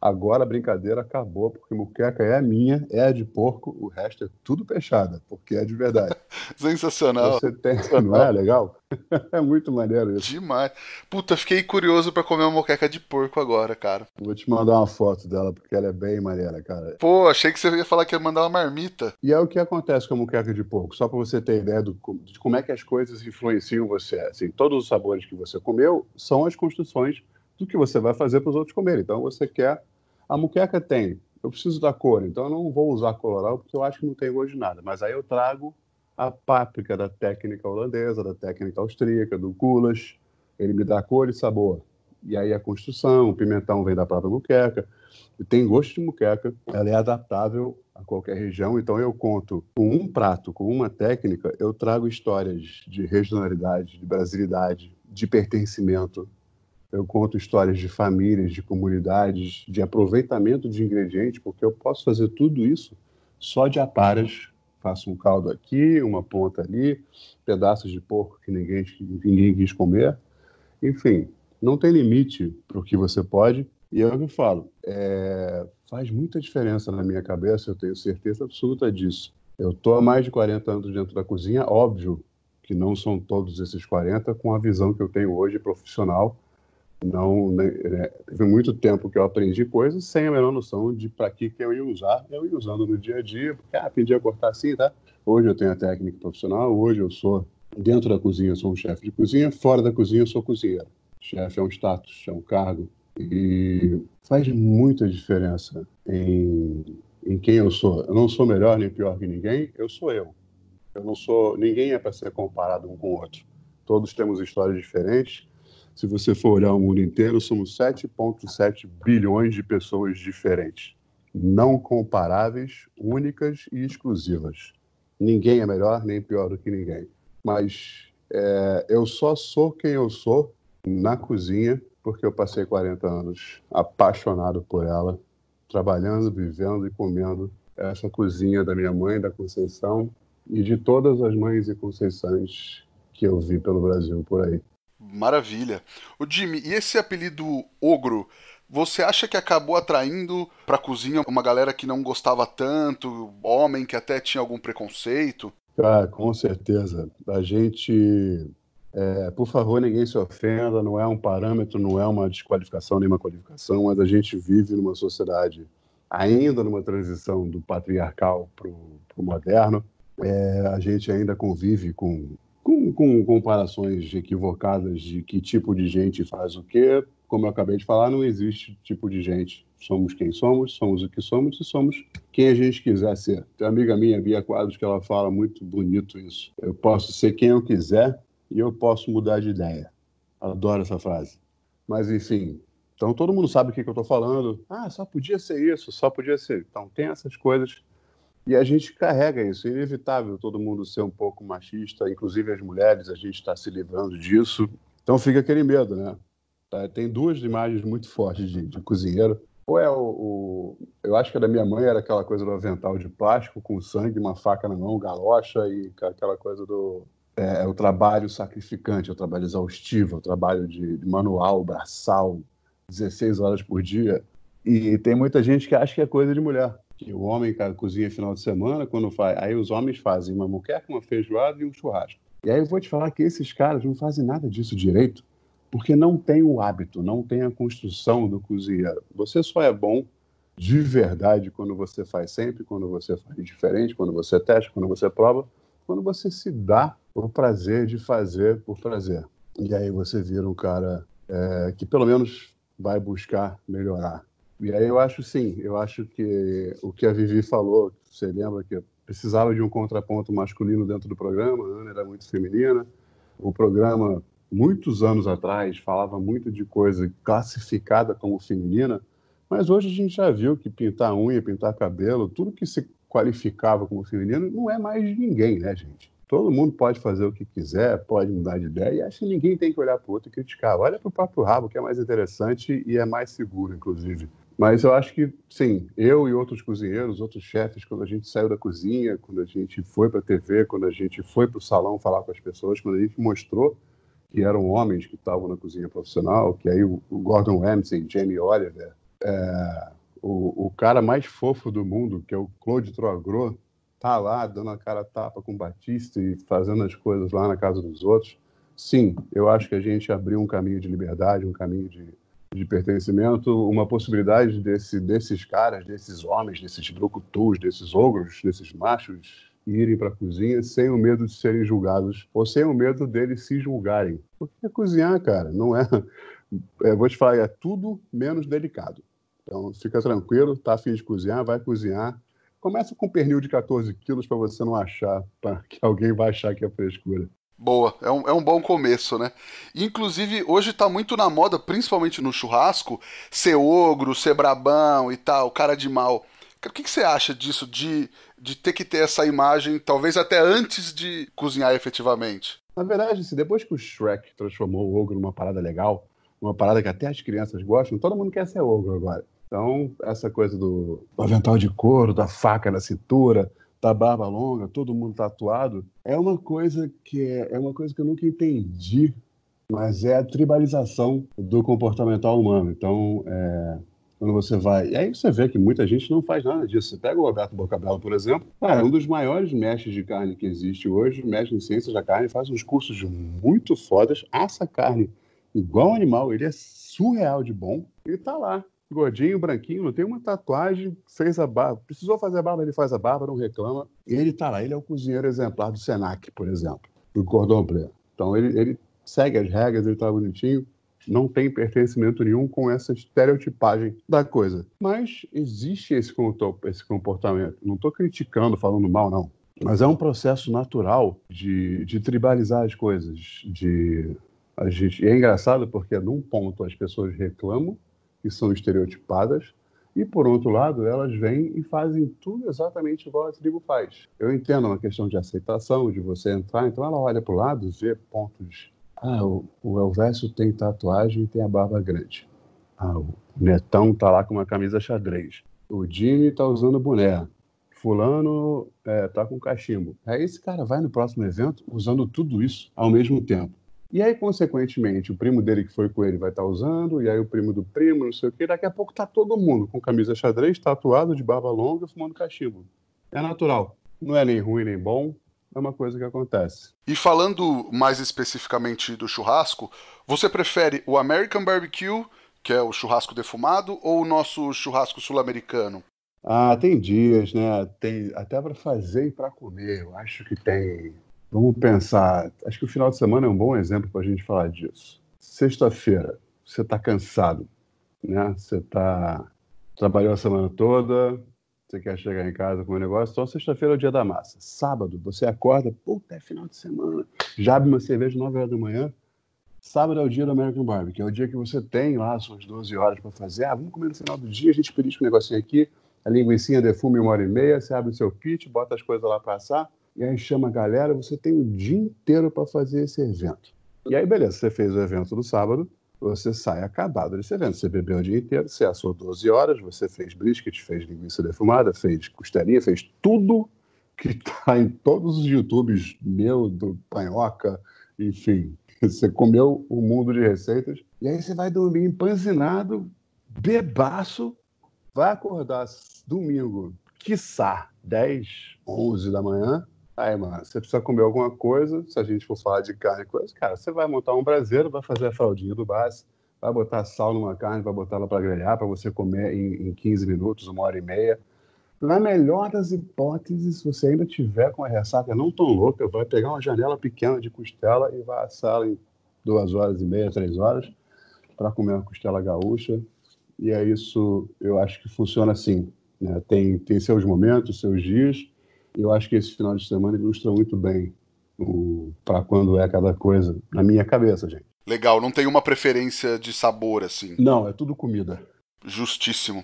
S2: Agora a brincadeira acabou, porque muqueca é a minha, é a de porco, o resto é tudo peixada, porque é de verdade.
S1: Sensacional.
S2: Você tem, não é legal? É muito maneiro isso.
S1: Demais. Puta, fiquei curioso pra comer uma moqueca de porco agora, cara.
S2: Vou te mandar uma foto dela, porque ela é bem maneira, cara.
S1: Pô, achei que você ia falar que ia mandar uma marmita.
S2: E é o que acontece com a moqueca de porco, só para você ter ideia de como é que as coisas influenciam você. Assim, todos os sabores que você comeu são as construções do que você vai fazer para os outros comerem. Então você quer... A moqueca tem, eu preciso da cor, então eu não vou usar colorau porque eu acho que não tem gosto de nada. Mas aí eu trago a páprica da técnica holandesa, da técnica austríaca, do goulash. Ele me dá cor e sabor. E aí a construção, o pimentão vem da própria moqueca, e tem gosto de moqueca, ela é adaptável a qualquer região, então eu conto com um prato, com uma técnica, eu trago histórias de regionalidade, de brasilidade, de pertencimento, eu conto histórias de famílias, de comunidades, de aproveitamento de ingredientes, porque eu posso fazer tudo isso só de aparas. Faço um caldo aqui, uma ponta ali, pedaços de porco que ninguém quis comer. Enfim, não tem limite para o que você pode. E é o que eu falo, faz muita diferença na minha cabeça, eu tenho certeza absoluta disso. Eu estou há mais de 40 anos dentro da cozinha, óbvio que não são todos esses 40 com a visão que eu tenho hoje profissional. Não, né, teve muito tempo que eu aprendi coisas sem a menor noção de para que eu ia usar. Eu ia usando no dia a dia, porque aprendi a cortar assim, tá? Hoje eu tenho a técnica profissional, hoje eu sou, dentro da cozinha, eu sou um chefe de cozinha, fora da cozinha eu sou cozinheiro. Chefe é um status, é um cargo. E faz muita diferença em quem eu sou. Eu não sou melhor nem pior que ninguém, eu sou eu. Eu não sou, ninguém é para ser comparado um com o outro. Todos temos histórias diferentes. Se você for olhar o mundo inteiro, somos 7,7 bilhões de pessoas diferentes, não comparáveis, únicas e exclusivas. Ninguém é melhor nem pior do que ninguém. Mas eu só sou quem eu sou na cozinha porque eu passei 40 anos apaixonado por ela, trabalhando, vivendo e comendo essa cozinha da minha mãe, da Conceição, e de todas as mães e Conceições que eu vi pelo Brasil por aí.
S1: Maravilha. O Jimmy, e esse apelido Ogro, você acha que acabou atraindo pra cozinha uma galera que não gostava tanto, homem que até tinha algum preconceito?
S2: Cara, com certeza. A gente, por favor, ninguém se ofenda, não é um parâmetro, não é uma desqualificação nem uma qualificação, mas a gente vive numa sociedade ainda numa transição do patriarcal para o moderno. A gente ainda convive com comparações equivocadas de que tipo de gente faz o quê. Como eu acabei de falar, não existe tipo de gente. Somos quem somos o que somos e somos quem a gente quiser ser. Tem uma amiga minha, Bia Quadros, que ela fala muito bonito isso. Eu posso ser quem eu quiser e eu posso mudar de ideia. Adoro essa frase. Mas, enfim, então todo mundo sabe o que eu estou falando. Ah, só podia ser isso, só podia ser. Então tem essas coisas. E a gente carrega isso, é inevitável todo mundo ser um pouco machista, inclusive as mulheres, a gente está se livrando disso. Então fica aquele medo, né? Tem duas imagens muito fortes de cozinheiro. Ou é eu acho que a da minha mãe era aquela coisa do avental de plástico, com sangue, uma faca na mão, galocha, e aquela coisa do... o trabalho sacrificante, é o trabalho exaustivo, é o trabalho de manual, braçal, 16 horas por dia. E tem muita gente que acha que é coisa de mulher. Que o homem, cara, cozinha final de semana, quando faz... Aí os homens fazem uma moqueca, uma feijoada e um churrasco. E aí eu vou te falar que esses caras não fazem nada disso direito, porque não tem o hábito, não tem a construção do cozinheiro. Você só é bom de verdade quando você faz sempre, quando você faz diferente, quando você testa, quando você prova, quando você se dá o prazer de fazer por prazer. E aí você vira um cara que pelo menos vai buscar melhorar. E aí eu acho que o que a Vivi falou, você lembra que precisava de um contraponto masculino dentro do programa, a Ana era muito feminina, o programa, muitos anos atrás, falava muito de coisa classificada como feminina, mas hoje a gente já viu que pintar unha, pintar cabelo, tudo que se qualificava como feminino não é mais de ninguém, né, gente? Todo mundo pode fazer o que quiser, pode mudar de ideia, e acho que ninguém tem que olhar para o outro e criticar. Olha para o próprio rabo, que é mais interessante e é mais seguro, inclusive. Mas eu acho que, sim, eu e outros cozinheiros, outros chefes, quando a gente saiu da cozinha, quando a gente foi para a TV, quando a gente foi para o salão falar com as pessoas, quando a gente mostrou que eram homens que estavam na cozinha profissional, que aí o Gordon Ramsay, Jamie Oliver, o cara mais fofo do mundo, que é o Claude Troagro, tá lá dando a cara a tapa com o Batista e fazendo as coisas lá na casa dos outros. Sim, eu acho que a gente abriu um caminho de liberdade, um caminho de pertencimento, uma possibilidade desses caras, desses homens, desses brucutus, desses ogros, desses machos, irem para a cozinha sem o medo de serem julgados ou sem o medo deles se julgarem. Porque cozinhar, cara, não é... vou te falar, é tudo menos delicado. Então, fica tranquilo, tá a fim de cozinhar, vai cozinhar. Começa com um pernil de 14 quilos para você não achar, para que alguém vai achar que é frescura.
S1: Boa, é um bom começo, né? Inclusive, hoje tá muito na moda, principalmente no churrasco, ser ogro, ser brabão e tal, cara de mal. O que você acha disso, de ter que ter essa imagem, talvez até antes de cozinhar efetivamente?
S2: Na verdade, assim, depois que o Shrek transformou o ogro numa parada legal, uma parada que até as crianças gostam, todo mundo quer ser ogro agora. Então, essa coisa do avental de couro, da faca na cintura, da barba longa, todo mundo tatuado, é uma coisa que eu nunca entendi, mas é a tribalização do comportamental humano. Então, quando você vai. E aí você vê que muita gente não faz nada disso. Você pega o Roberto Bocabello, por exemplo, cara, um dos maiores mestres de carne que existe hoje, mestre em ciências da carne, faz uns cursos muito fodas, assa carne igual um animal, ele é surreal de bom, ele tá lá. Gordinho, branquinho, não tem uma tatuagem, fez a barba, precisou fazer a barba, ele faz a barba, não reclama. E ele tá lá, ele é o cozinheiro exemplar do Senac, por exemplo, do Cordon Bleu. Então ele segue as regras, ele tá bonitinho, não tem pertencimento nenhum com essa estereotipagem da coisa. Mas existe esse comportamento. Não estou criticando, falando mal, não. Mas é um processo natural de tribalizar as coisas. E é engraçado porque, num ponto, as pessoas reclamam que são estereotipadas, e, por outro lado, elas vêm e fazem tudo exatamente igual a tribo faz. Eu entendo uma questão de aceitação, de você entrar, então ela olha para o lado, vê pontos. O Elvésio tem tatuagem e tem a barba grande. O Netão tá lá com uma camisa xadrez. O Jimmy tá usando boné. Fulano tá com cachimbo. Aí esse cara vai no próximo evento usando tudo isso ao mesmo tempo. E aí, consequentemente, o primo dele que foi com ele vai estar usando, e aí o primo do primo, não sei o quê. Daqui a pouco tá todo mundo com camisa xadrez, tatuado, de barba longa, fumando cachimbo. É natural. Não é nem ruim nem bom, é uma coisa que acontece.
S1: E falando mais especificamente do churrasco, você prefere o American Barbecue, que é o churrasco defumado, ou o nosso churrasco sul-americano?
S2: Tem dias, né? Tem até para fazer e para comer. Eu acho que tem. Vamos pensar. Acho que o final de semana é um bom exemplo para a gente falar disso. Sexta-feira, você está cansado, né? Trabalhou a semana toda, você quer chegar em casa com um negócio, então sexta-feira é o dia da massa. Sábado, você acorda, puta, é final de semana, já abre uma cerveja às 9 horas da manhã. Sábado é o dia do American Barbecue, é o dia que você tem lá as suas 12 horas para fazer. Vamos comer no final do dia, a gente petisca um negocinho aqui, a linguicinha defuma em 1h30, você abre o seu kit, bota as coisas lá para assar, e aí chama a galera, você tem o dia inteiro para fazer esse evento. E aí, beleza, você fez o evento no sábado, você sai acabado desse evento. Você bebeu o dia inteiro, você assou 12 horas, você fez brisket, fez linguiça defumada, fez costelinha, fez tudo que está em todos os YouTubes, meu, do Panhoca, enfim. Você comeu um mundo de receitas, e aí você vai dormir empanzinado, bebaço, vai acordar domingo, quiçá, 10, 11 da manhã. Aí, mano, você precisa comer alguma coisa, se a gente for falar de carne e coisa, cara, você vai montar um braseiro, vai fazer a fraldinha do base, vai botar sal numa carne, vai botar ela para grelhar, para você comer em 15 minutos, 1h30. Na melhor das hipóteses, se você ainda tiver com a ressaca não tão louca, vai pegar uma janela pequena de costela e vai assar em 2h30, 3 horas, para comer uma costela gaúcha. E é isso, eu acho que funciona assim, né? Tem seus momentos, seus dias. Eu acho que esse final de semana ilustra muito bem para quando é cada coisa, na minha cabeça, gente.
S1: Legal, não tem uma preferência de sabor assim.
S2: Não, é tudo comida.
S1: Justíssimo.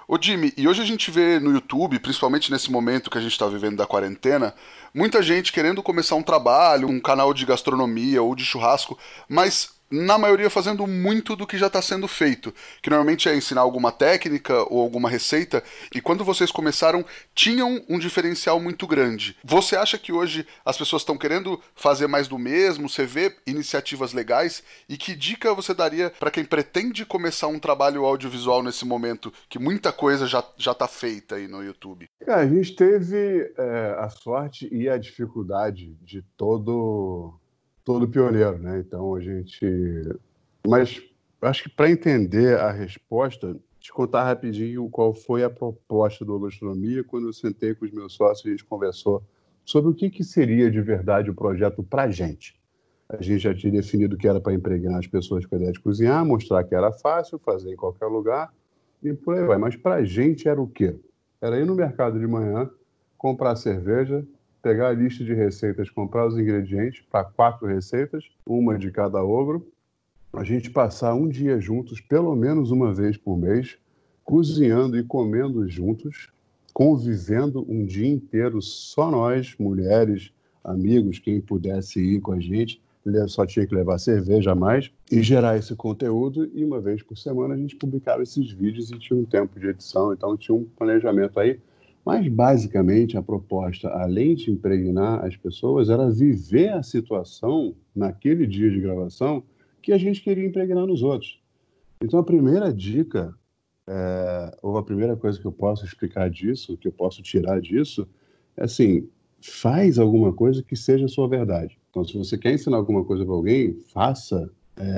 S1: Ô Jimmy, e hoje a gente vê no YouTube, principalmente nesse momento que a gente está vivendo da quarentena, muita gente querendo começar um trabalho, um canal de gastronomia ou de churrasco, mas na maioria fazendo muito do que já está sendo feito, que normalmente é ensinar alguma técnica ou alguma receita, e quando vocês começaram, tinham um diferencial muito grande. Você acha que hoje as pessoas estão querendo fazer mais do mesmo? Você vê iniciativas legais? E que dica você daria para quem pretende começar um trabalho audiovisual nesse momento, que muita coisa já está feita aí no YouTube?
S2: A gente teve a sorte e a dificuldade de todo pioneiro, né? Então a gente... Mas acho que para entender a resposta, te contar rapidinho qual foi a proposta do Gastronomia quando eu sentei com os meus sócios e a gente conversou sobre o que seria de verdade o projeto para a gente. A gente já tinha definido que era para impregnar as pessoas com a ideia de cozinhar, mostrar que era fácil, fazer em qualquer lugar e por aí vai. Mas para a gente era o quê? Era ir no mercado de manhã, comprar cerveja, pegar a lista de receitas, comprar os ingredientes para 4 receitas, uma de cada ogro, a gente passar um dia juntos, pelo menos uma vez por mês, cozinhando e comendo juntos, convivendo um dia inteiro, só nós, mulheres, amigos, quem pudesse ir com a gente, só tinha que levar cerveja a mais, e gerar esse conteúdo, e uma vez por semana a gente publicava esses vídeos e tinha um tempo de edição, então tinha um planejamento aí. Mas, basicamente, a proposta, além de impregnar as pessoas, era viver a situação, naquele dia de gravação, que a gente queria impregnar nos outros. Então, a primeira dica, ou a primeira coisa que eu posso explicar disso, que eu posso tirar disso, é assim, faz alguma coisa que seja a sua verdade. Então, se você quer ensinar alguma coisa para alguém, faça,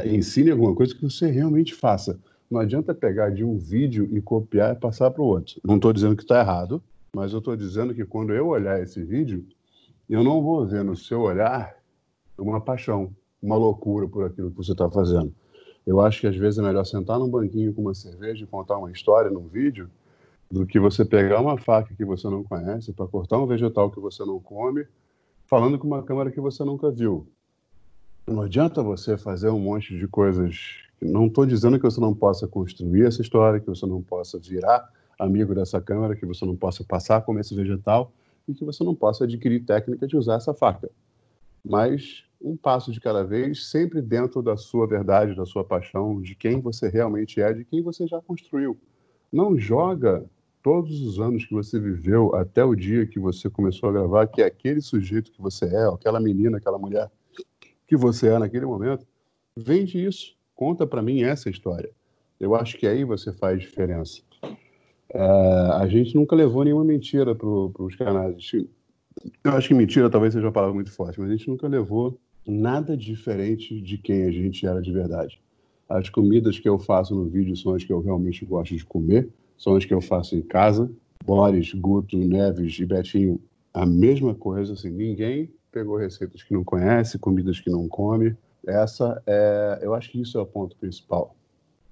S2: ensine alguma coisa que você realmente faça. Não adianta pegar de um vídeo e copiar e passar para o outro. Não estou dizendo que está errado, mas eu estou dizendo que quando eu olhar esse vídeo, eu não vou ver no seu olhar uma paixão, uma loucura por aquilo que você está fazendo. Eu acho que às vezes é melhor sentar num banquinho com uma cerveja e contar uma história num vídeo do que você pegar uma faca que você não conhece para cortar um vegetal que você não come, falando com uma câmera que você nunca viu. Não adianta você fazer um monte de coisas. Não estou dizendo que você não possa construir essa história, que você não possa virar amigo dessa câmera, que você não possa passar a comer esse vegetal e que você não possa adquirir técnica de usar essa faca. Mas um passo de cada vez, sempre dentro da sua verdade, da sua paixão, de quem você realmente é, de quem você já construiu. Não joga todos os anos que você viveu até o dia que você começou a gravar, que é aquele sujeito que você é, aquela menina, aquela mulher que você é naquele momento, vende isso, conta para mim essa história. Eu acho que aí você faz diferença. A gente nunca levou nenhuma mentira para os canais. Eu acho que mentira talvez seja uma palavra muito forte, mas a gente nunca levou nada diferente de quem a gente era de verdade. As comidas que eu faço no vídeo são as que eu realmente gosto de comer, são as que eu faço em casa. Boris, Guto, Neves e Betinho, a mesma coisa, assim, ninguém pegou receitas que não conhece, comidas que não come. Eu acho que isso é o ponto principal.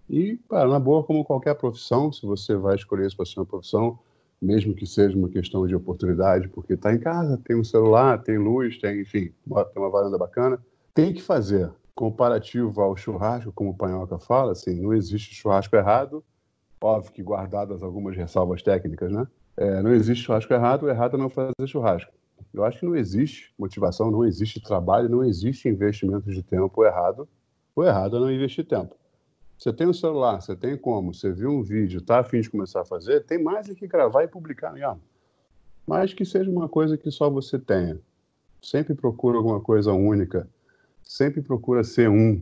S2: E, na boa, como qualquer profissão, se você vai escolher isso para ser uma profissão, mesmo que seja uma questão de oportunidade, porque está em casa, tem um celular, tem luz, enfim, tem uma varanda bacana, tem que fazer. Comparativo ao churrasco, como o Panhoca fala, assim, não existe churrasco errado, óbvio que guardadas algumas ressalvas técnicas, né? Não existe churrasco errado, o errado é não fazer churrasco. Eu acho que não existe motivação, não existe trabalho, não existe investimento de tempo errado. O errado é não investir tempo. Você tem um celular, você tem como, você viu um vídeo, está a fim de começar a fazer, tem mais do que gravar e publicar mesmo. Mas que seja uma coisa que só você tenha. Sempre procura alguma coisa única, sempre procura ser um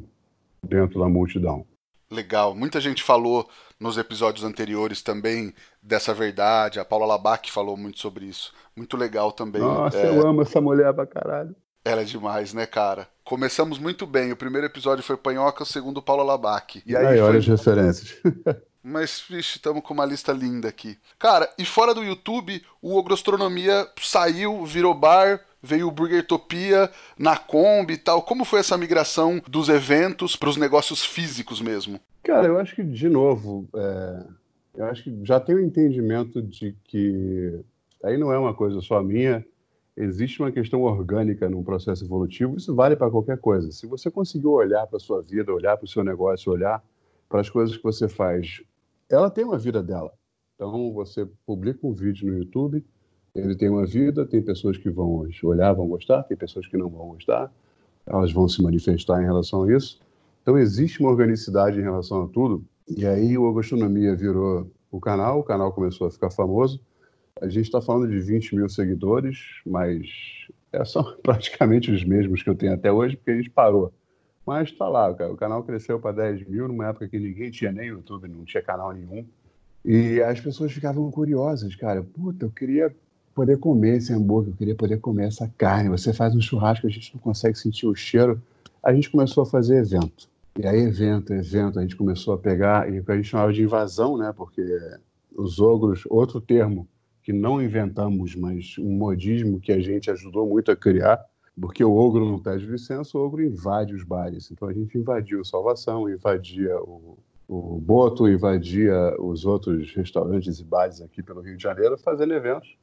S2: dentro da multidão.
S1: Legal, muita gente falou nos episódios anteriores também dessa verdade, a Paula Labac falou muito sobre isso, muito legal também.
S2: Nossa, eu amo essa mulher pra caralho.
S1: Ela é demais, né, cara? Começamos muito bem, o primeiro episódio foi Panhoca, o segundo Paula Labac.
S2: E aí olha as referências.
S1: Mas, vixe, estamos com uma lista linda aqui. Cara, e fora do YouTube, o Ogrostronomia saiu, virou bar, veio o Burgertopia, na Kombi e tal. Como foi essa migração dos eventos para os negócios físicos mesmo?
S2: Cara, eu acho que, de novo, eu acho que já tenho o entendimento de que aí não é uma coisa só minha, existe uma questão orgânica num processo evolutivo, isso vale para qualquer coisa. Se você conseguiu olhar para a sua vida, olhar para o seu negócio, olhar para as coisas que você faz, ela tem uma vida dela. Então, você publica um vídeo no YouTube, ele tem uma vida, tem pessoas que vão olhar, vão gostar, tem pessoas que não vão gostar, elas vão se manifestar em relação a isso. Então, existe uma organicidade em relação a tudo, e aí o Ogrostronomia virou o canal começou a ficar famoso. A gente está falando de 20 mil seguidores, mas são praticamente os mesmos que eu tenho até hoje, porque a gente parou. Mas está lá, cara. O canal cresceu para 10 mil, numa época que ninguém tinha nem YouTube, não tinha canal nenhum. E as pessoas ficavam curiosas, cara. Puta, eu queria poder comer esse hambúrguer, eu queria poder comer essa carne. Você faz um churrasco, a gente não consegue sentir o cheiro. A gente começou a fazer evento. E aí, evento, a gente começou a pegar, e a gente chamava de invasão, né? Porque os ogros, outro termo que não inventamos, mas um modismo que a gente ajudou muito a criar, porque o ogro não pede licença, o ogro invade os bares. Então a gente invadiu o Salvação, invadia o Boto, invadia os outros restaurantes e bares aqui pelo Rio de Janeiro, fazendo eventos.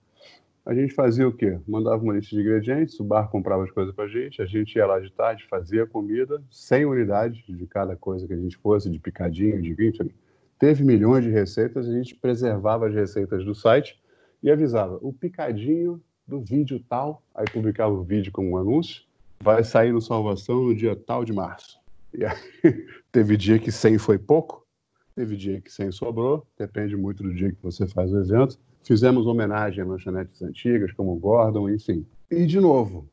S2: A gente fazia o quê? Mandava uma lista de ingredientes, o bar comprava as coisas pra gente, a gente ia lá de tarde, fazia comida, 100 unidades de cada coisa que a gente fosse, de picadinho, de enfim. Teve milhões de receitas, a gente preservava as receitas do site e avisava, o picadinho do vídeo tal, aí publicava o vídeo como um anúncio, vai sair no Salvação no dia tal de março. E aí, teve dia que 100 foi pouco, teve dia que 100 sobrou, depende muito do dia que você faz o evento. Fizemos homenagem a lanchonetes antigas, como o Gordon, enfim. E, de novo,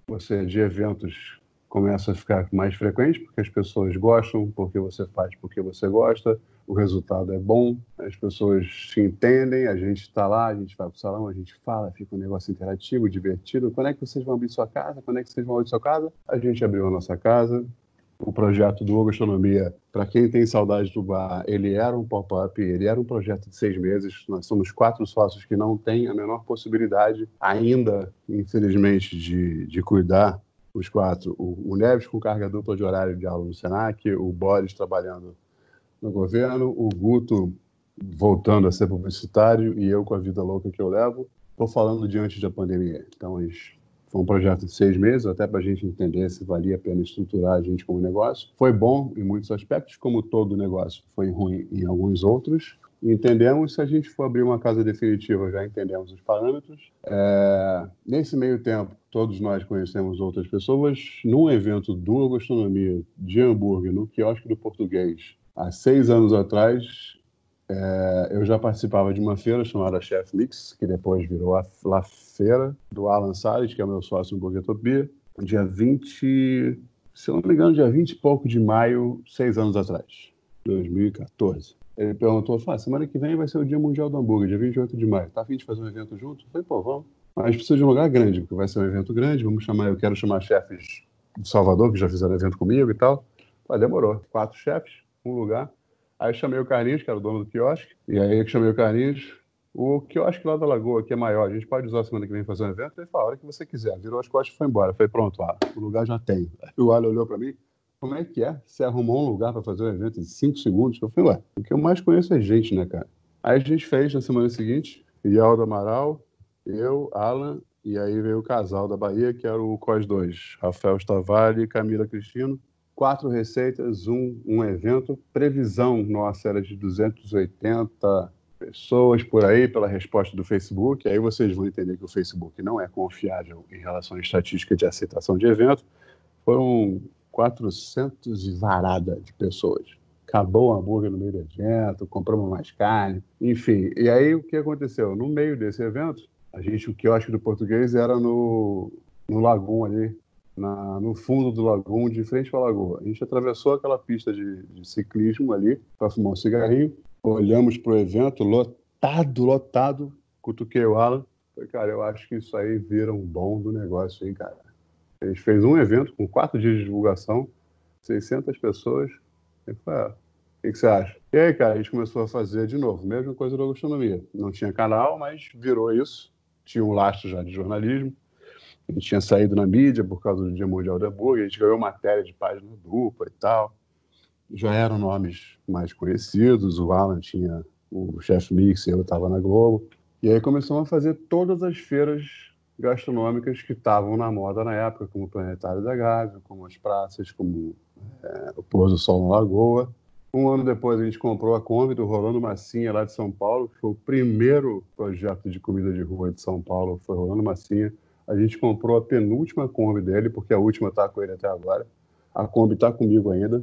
S2: você de eventos começa a ficar mais frequente, porque as pessoas gostam, porque você faz porque você gosta, o resultado é bom, as pessoas se entendem, a gente está lá, a gente vai para o salão, a gente fala, fica um negócio interativo, divertido. Quando é que vocês vão abrir sua casa? Quando é que vocês vão abrir sua casa? A gente abriu a nossa casa. O projeto do Gastronomia, para quem tem saudade do bar, ele era um pop-up, ele era um projeto de 6 meses. Nós somos 4 sócios que não têm a menor possibilidade ainda, infelizmente, de cuidar, os 4. O Neves com carga dupla de horário de aula no Senac, o Boris trabalhando no governo, o Guto voltando a ser publicitário e eu com a vida louca que eu levo. Estou falando de antes da pandemia. Então, foi um projeto de 6 meses, até para a gente entender se valia a pena estruturar a gente como negócio. Foi bom em muitos aspectos, como todo negócio foi ruim em alguns outros. Entendemos, se a gente for abrir uma casa definitiva, já entendemos os parâmetros. Nesse meio tempo, todos nós conhecemos outras pessoas. Num evento do Gastronomia de hambúrguer, no quiosque do Português, há 6 anos atrás, eu já participava de uma feira chamada Chef Mix, que depois virou a Feira, do Alan Salles, que é meu sócio no Burguetopia, dia 20, se eu não me engano, dia 20 e pouco de maio, 6 anos atrás, 2014. Ele perguntou, semana que vem vai ser o Dia Mundial do Hambúrguer, dia 28 de maio. Tá a fim de fazer um evento junto? Eu falei, vamos. Mas precisa de um lugar grande, porque vai ser um evento grande, eu quero chamar chefes de Salvador, que já fizeram evento comigo e tal. Falei, demorou. 4 chefes, um lugar. Aí eu chamei o Carlinhos, que era o dono do quiosque, e aí eu chamei o Carlinhos, o quiosque lá da Lagoa, que é maior, a gente pode usar a semana que vem fazer um evento? Ele falou, a hora que você quiser. Virou as costas e foi embora. Eu falei, pronto, o lugar já tem. Aí o Alan olhou para mim, como é que é? Você arrumou um lugar para fazer um evento em 5 segundos? Eu falei, o que eu mais conheço é gente, né, cara? Aí a gente fez na semana seguinte, Ialdo Amaral, eu, Alan, e aí veio o casal da Bahia, que era o COS 2, Rafael Stavale e Camila Cristino. 4 receitas, um evento. Previsão nossa era de 280 pessoas por aí, pela resposta do Facebook. Aí vocês vão entender que o Facebook não é confiável em relação à estatística de aceitação de evento. Foram 400 e varada de pessoas. Acabou o hambúrguer no meio do evento, compramos mais carne, enfim. E aí o que aconteceu? No meio desse evento, o quiosque do Português era no Lagoon ali, no fundo do Lagoon, de frente para a lagoa. A gente atravessou aquela pista de ciclismo ali para fumar um cigarrinho, olhamos para o evento, lotado, cutuquei o Alan, falei, cara, eu acho que isso aí vira um bom do negócio, hein, cara. A gente fez um evento com 4 dias de divulgação, 600 pessoas, e falei, o que você acha? E aí, cara, a gente começou a fazer de novo, mesma coisa da gastronomia. Não tinha canal, mas virou isso, tinha um lastro já de jornalismo. A gente tinha saído na mídia por causa do Dia Mundial do Hambúrguer, a gente ganhou matéria de página dupla e tal. Já eram nomes mais conhecidos, o Alan tinha o Chef Mix, eu estava na Globo. E aí começamos a fazer todas as feiras gastronômicas que estavam na moda na época, como o Planetário da Gávea, como as praças, como o Pôr do Sol na Lagoa. Um ano depois a gente comprou a Kombi do Rolando Massinha, lá de São Paulo, que foi o primeiro projeto de comida de rua de São Paulo, foi Rolando Massinha. A gente comprou a penúltima Kombi dele, porque a última está com ele até agora. A Kombi está comigo ainda.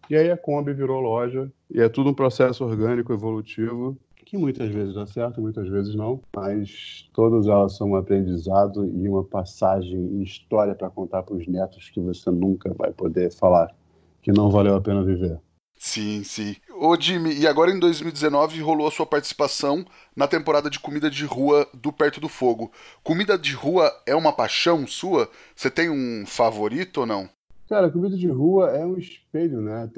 S2: E aí a Kombi virou loja, e é tudo um processo orgânico, evolutivo, que muitas vezes dá certo, muitas vezes não, mas todas elas são um aprendizado e uma passagem e história para contar para os netos que você nunca vai poder falar que não valeu a pena viver.
S1: Sim, sim. Ô Jimmy, e agora em 2019 rolou a sua participação na temporada de comida de rua do Perto do Fogo. Comida de rua é uma paixão sua? Você tem um favorito ou não?
S2: Cara, comida de rua é um espelho, né?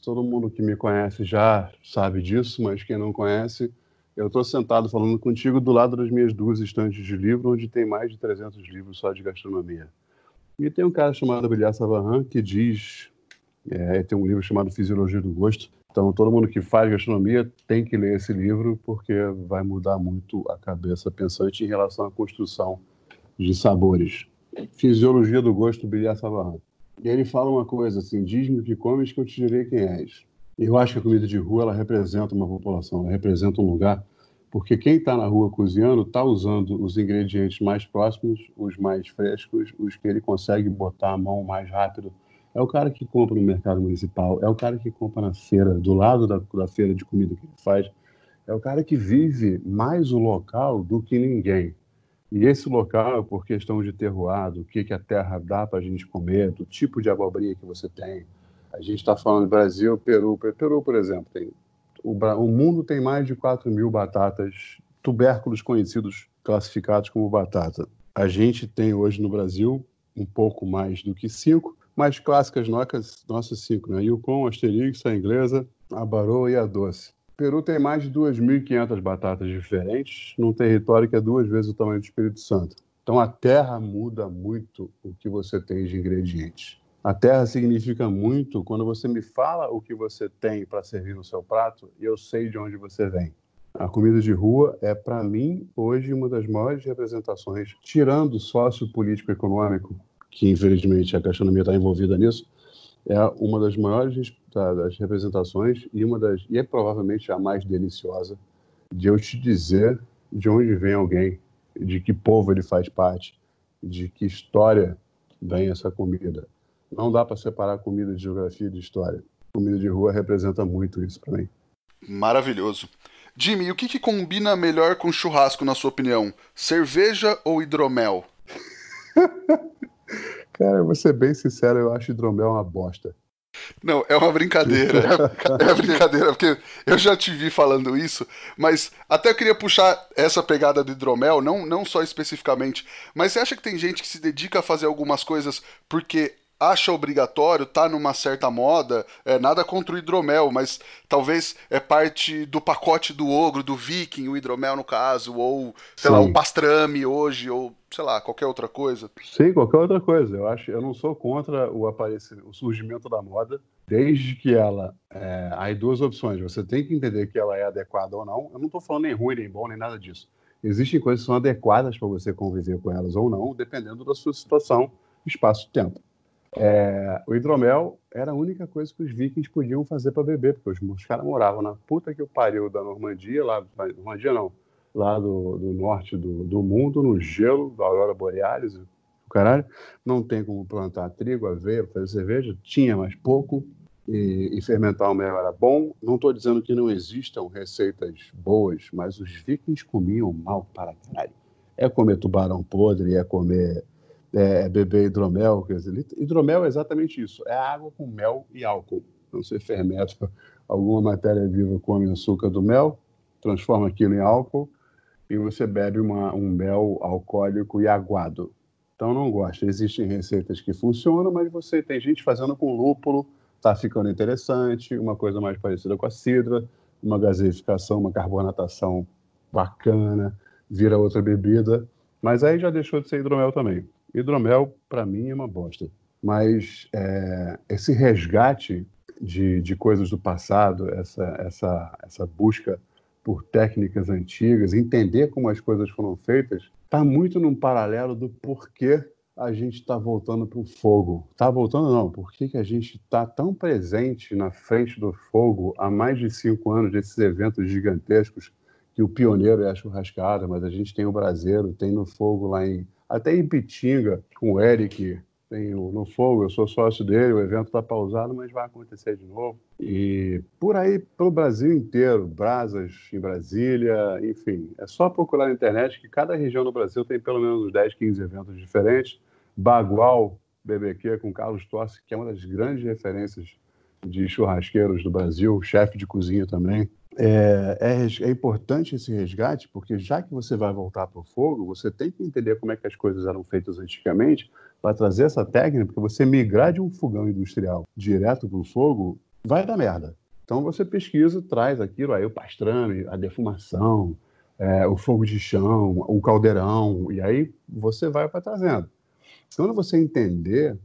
S2: Todo mundo que me conhece já sabe disso, mas quem não conhece, eu estou sentado falando contigo do lado das minhas 2 estantes de livro, onde tem mais de 300 livros só de gastronomia. E tem um cara chamado Abelhar Savarran que diz... tem um livro chamado Fisiologia do Gosto. Então, todo mundo que faz gastronomia tem que ler esse livro, porque vai mudar muito a cabeça pensante em relação à construção de sabores. Fisiologia do gosto, Bilhar Savarran. E ele fala uma coisa assim: diz-me o que comes que eu te direi quem és. Eu acho que a comida de rua ela representa uma população, ela representa um lugar, porque quem está na rua cozinhando está usando os ingredientes mais próximos, os mais frescos, os que ele consegue botar a mão mais rápido. É o cara que compra no mercado municipal, é o cara que compra na feira, do lado da feira de comida que ele faz, é o cara que vive mais o local do que ninguém. E esse local, por questão de terroir, do que a terra dá para a gente comer, do tipo de abobrinha que você tem. A gente está falando do Brasil, Peru. Peru, por exemplo, o mundo tem mais de 4.000 batatas, tubérculos conhecidos, classificados como batata. A gente tem hoje no Brasil um pouco mais do que 5, mais clássicas nossas 5, né? Yukon, Asterix, a inglesa, a Barô e a doce. O Peru tem mais de 2.500 batatas diferentes, num território que é 2 vezes o tamanho do Espírito Santo. Então a terra muda muito o que você tem de ingredientes. A terra significa muito quando você me fala o que você tem para servir no seu prato e eu sei de onde você vem. A comida de rua é, para mim, hoje uma das maiores representações, tirando o sócio-político-econômico, que infelizmente a gastronomia está envolvida nisso, é uma das maiores das representações e é provavelmente a mais deliciosa de eu te dizer de onde vem alguém, de que povo ele faz parte, de que história vem essa comida. Não dá para separar comida de geografia e de história. Comida de rua representa muito isso para mim.
S1: Maravilhoso. Jimmy, o que combina melhor com churrasco, na sua opinião? Cerveja ou hidromel?
S2: Cara, eu vou ser bem sincero, eu acho hidromel uma bosta.
S1: Não, é uma brincadeira. É uma brincadeira, porque eu já te vi falando isso, mas até eu queria puxar essa pegada do hidromel, não só especificamente, mas você acha que tem gente que se dedica a fazer algumas coisas porque acha obrigatório, tá numa certa moda, nada contra o hidromel, mas talvez é parte do pacote do ogro, do viking, o hidromel no caso, ou, sei lá, o pastrame hoje, ou, sei lá, qualquer outra coisa.
S2: Sim, qualquer outra coisa. Eu não sou contra o surgimento da moda, desde que ela... Há 2 opções, você tem que entender que ela é adequada ou não. Eu não estou falando nem ruim, nem bom, nem nada disso. Existem coisas que são adequadas para você conviver com elas ou não, dependendo da sua situação, espaço-tempo. O hidromel era a única coisa que os vikings podiam fazer para beber, porque os caras moravam na puta que o pariu da Normandia, Normandia não, lá do norte do mundo, no gelo da Aurora Borealis, o caralho, não tem como plantar trigo, aveia, fazer cerveja, tinha mais pouco, e fermentar o mel era bom. Não estou dizendo que não existam receitas boas, mas os vikings comiam mal para caralho. É comer tubarão podre, é comer... beber hidromel, quer dizer, hidromel é exatamente isso, é água com mel e álcool. Então você fermenta alguma matéria viva, come açúcar do mel, transforma aquilo em álcool e você bebe um mel alcoólico e aguado. Então não gosto. Existem receitas que funcionam, mas você tem gente fazendo com lúpulo, tá ficando interessante, uma coisa mais parecida com a cidra, uma gaseificação, uma carbonatação bacana, vira outra bebida, mas aí já deixou de ser hidromel também. Hidromel, para mim, é uma bosta. Mas esse resgate de coisas do passado, essa busca por técnicas antigas, entender como as coisas foram feitas, está muito num paralelo do porquê a gente está voltando para o fogo. Está voltando, não. Por que a gente está tão presente na frente do fogo há mais de 5 anos desses eventos gigantescos, que o pioneiro é a churrascada, mas a gente tem o braseiro, tem no fogo lá até em Pitinga, com o Eric, tem no fogo, eu sou sócio dele, o evento está pausado, mas vai acontecer de novo. E por aí, pelo Brasil inteiro, brasas em Brasília, enfim, é só procurar na internet que cada região no Brasil tem pelo menos uns 10, 15 eventos diferentes. Bagual BBQ com Carlos Tossi, que é uma das grandes referências de churrasqueiros do Brasil, chefe de cozinha também. É importante esse resgate, porque já que você vai voltar para o fogo, você tem que entender como é que as coisas eram feitas antigamente para trazer essa técnica, porque você migrar de um fogão industrial direto para o fogo vai dar merda. Então você pesquisa, traz aquilo, aí o pastrame, a defumação, o fogo de chão, o caldeirão, e aí você vai para trazendo. Quando você entender,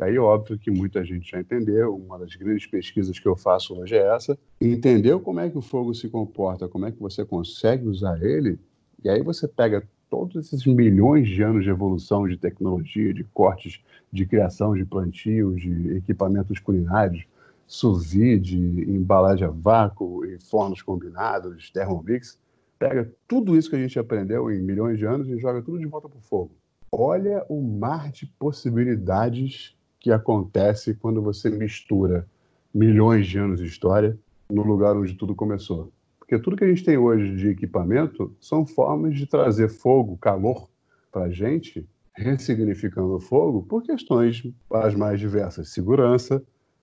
S2: aí é óbvio que muita gente já entendeu, uma das grandes pesquisas que eu faço hoje é essa, entendeu como é que o fogo se comporta, como é que você consegue usar ele, e aí você pega todos esses milhões de anos de evolução de tecnologia, de cortes, de criação de plantios, de equipamentos culinários, sous vide, embalagem a vácuo e fornos combinados, Thermomix, pega tudo isso que a gente aprendeu em milhões de anos e joga tudo de volta para o fogo. Olha o mar de possibilidades que acontece quando você mistura milhões de anos de história no lugar onde tudo começou. Porque tudo que a gente tem hoje de equipamento são formas de trazer fogo, calor para a gente, ressignificando o fogo por questões as mais diversas. Segurança,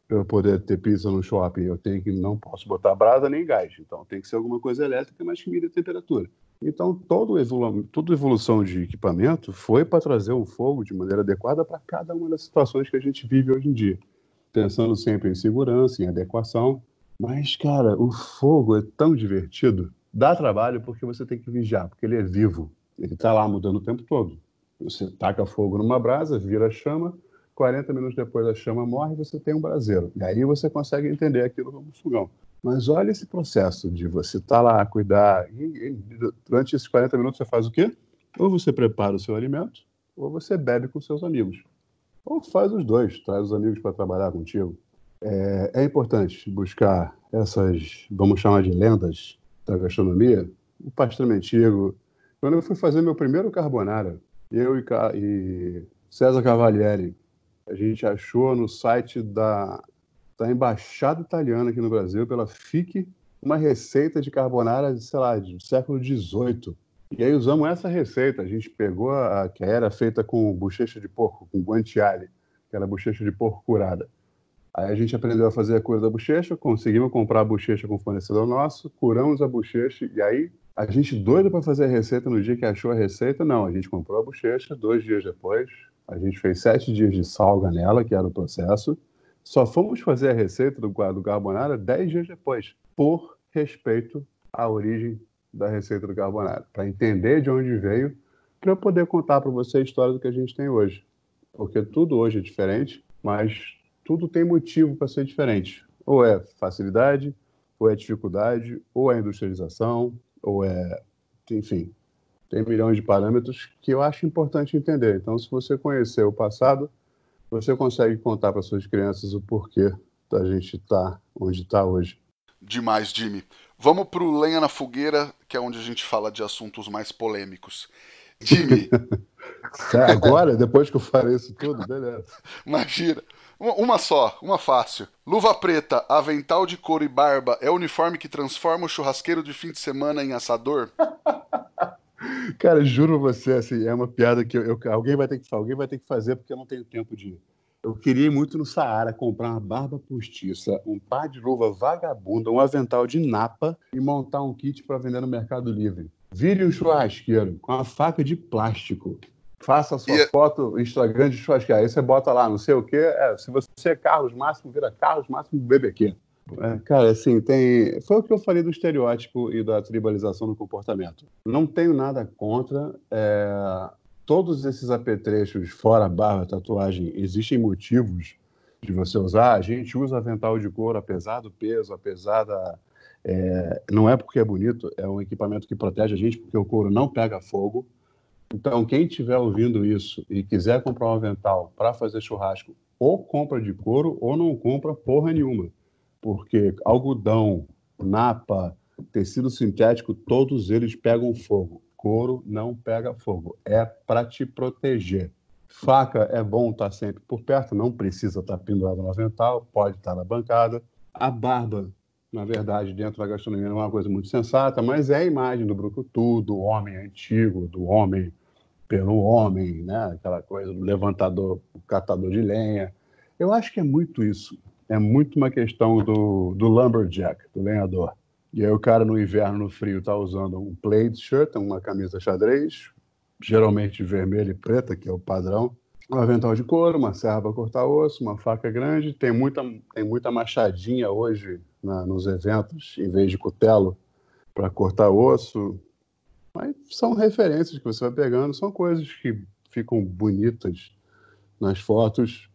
S2: para eu poder ter pizza no shopping, não posso botar brasa nem gás. Então tem que ser alguma coisa elétrica, mas que mide a temperatura. Então, toda evolução de equipamento foi para trazer o fogo de maneira adequada para cada uma das situações que a gente vive hoje em dia. Pensando sempre em segurança, em adequação. Mas, cara, o fogo é tão divertido. Dá trabalho porque você tem que vigiar, porque ele é vivo. Ele está lá mudando o tempo todo. Você taca fogo numa brasa, vira chama, 40 minutos depois a chama morre e você tem um braseiro. E aí você consegue entender aquilo como fogão. Mas olha esse processo de você estar lá, cuidar. E durante esses 40 minutos você faz o quê? Ou você prepara o seu alimento, ou você bebe com seus amigos. Ou faz os dois, traz os amigos para trabalhar contigo. É importante buscar essas, vamos chamar de lendas da gastronomia. O Pastrame Antigo. Quando eu fui fazer meu primeiro carbonara, eu e César Cavalieri, a gente achou no site da Embaixada Italiana aqui no Brasil, pela FIC, uma receita de carbonara, sei lá, do século XVIII. E aí usamos essa receita. A gente pegou a que era feita com bochecha de porco, com guanciale, que era bochecha de porco curada. Aí a gente aprendeu a fazer a cura da bochecha, conseguimos comprar a bochecha com o fornecedor nosso, curamos a bochecha, e aí a gente doido para fazer a receita no dia que achou a receita, não, a gente comprou a bochecha, 2 dias depois, a gente fez 7 dias de salga nela, que era o processo, só fomos fazer a receita do carbonara 10 dias depois, por respeito à origem da receita do carbonara, para entender de onde veio, para eu poder contar para você a história do que a gente tem hoje. Porque tudo hoje é diferente, mas tudo tem motivo para ser diferente. Ou é facilidade, ou é dificuldade, ou é industrialização, ou é... Enfim, tem milhões de parâmetros que eu acho importante entender. Então, se você conhecer o passado, você consegue contar para suas crianças o porquê da gente estar onde está hoje.
S1: Demais, Jimmy. Vamos pro Lenha na Fogueira, que é onde a gente fala de assuntos mais polêmicos. Jimmy.
S2: Agora, depois que eu falei isso tudo, beleza.
S1: Imagina. Uma só, uma fácil. Luva preta, avental de couro e barba é o uniforme que transforma o churrasqueiro de fim de semana em assador?
S2: Cara, juro você, assim, é uma piada que alguém vai ter que fazer porque eu não tenho tempo de ir. Eu queria ir muito no Saara comprar uma barba postiça, um par de luva vagabunda, um avental de napa e montar um kit para vender no Mercado Livre. Vire um churrasqueiro com uma faca de plástico. Faça a sua foto Instagram de churrasqueiro. Aí você bota lá, não sei o quê. Se você é Carlos Máximo, vira Carlos Máximo BBQ. Cara, assim, foi o que eu falei do estereótipo e da tribalização do comportamento. Não tenho nada contra. Todos esses apetrechos, fora barba, tatuagem, existem motivos de você usar. A gente usa avental de couro, apesar do peso, apesar da... não é porque é bonito, é um equipamento que protege a gente, porque o couro não pega fogo. Então, quem estiver ouvindo isso e quiser comprar um avental para fazer churrasco, ou compra de couro ou não compra porra nenhuma. Porque algodão, napa, tecido sintético, todos eles pegam fogo. Couro não pega fogo. É para te proteger. Faca é bom estar sempre por perto, não precisa estar pendurado no avental, pode estar na bancada. A barba, na verdade, dentro da gastronomia não é uma coisa muito sensata, mas é a imagem do brucutu, do homem antigo, do homem pelo homem, né? Aquela coisa do levantador, o catador de lenha. Eu acho que é muito isso. É muito uma questão do lumberjack, do lenhador. E aí o cara no inverno, no frio, está usando um plaid shirt, uma camisa xadrez, geralmente vermelha e preta, que é o padrão, um avental de couro, uma serra para cortar osso, uma faca grande. Tem muita machadinha hoje nos eventos, em vez de cutelo, para cortar osso. Mas são referências que você vai pegando, são coisas que ficam bonitas nas fotos.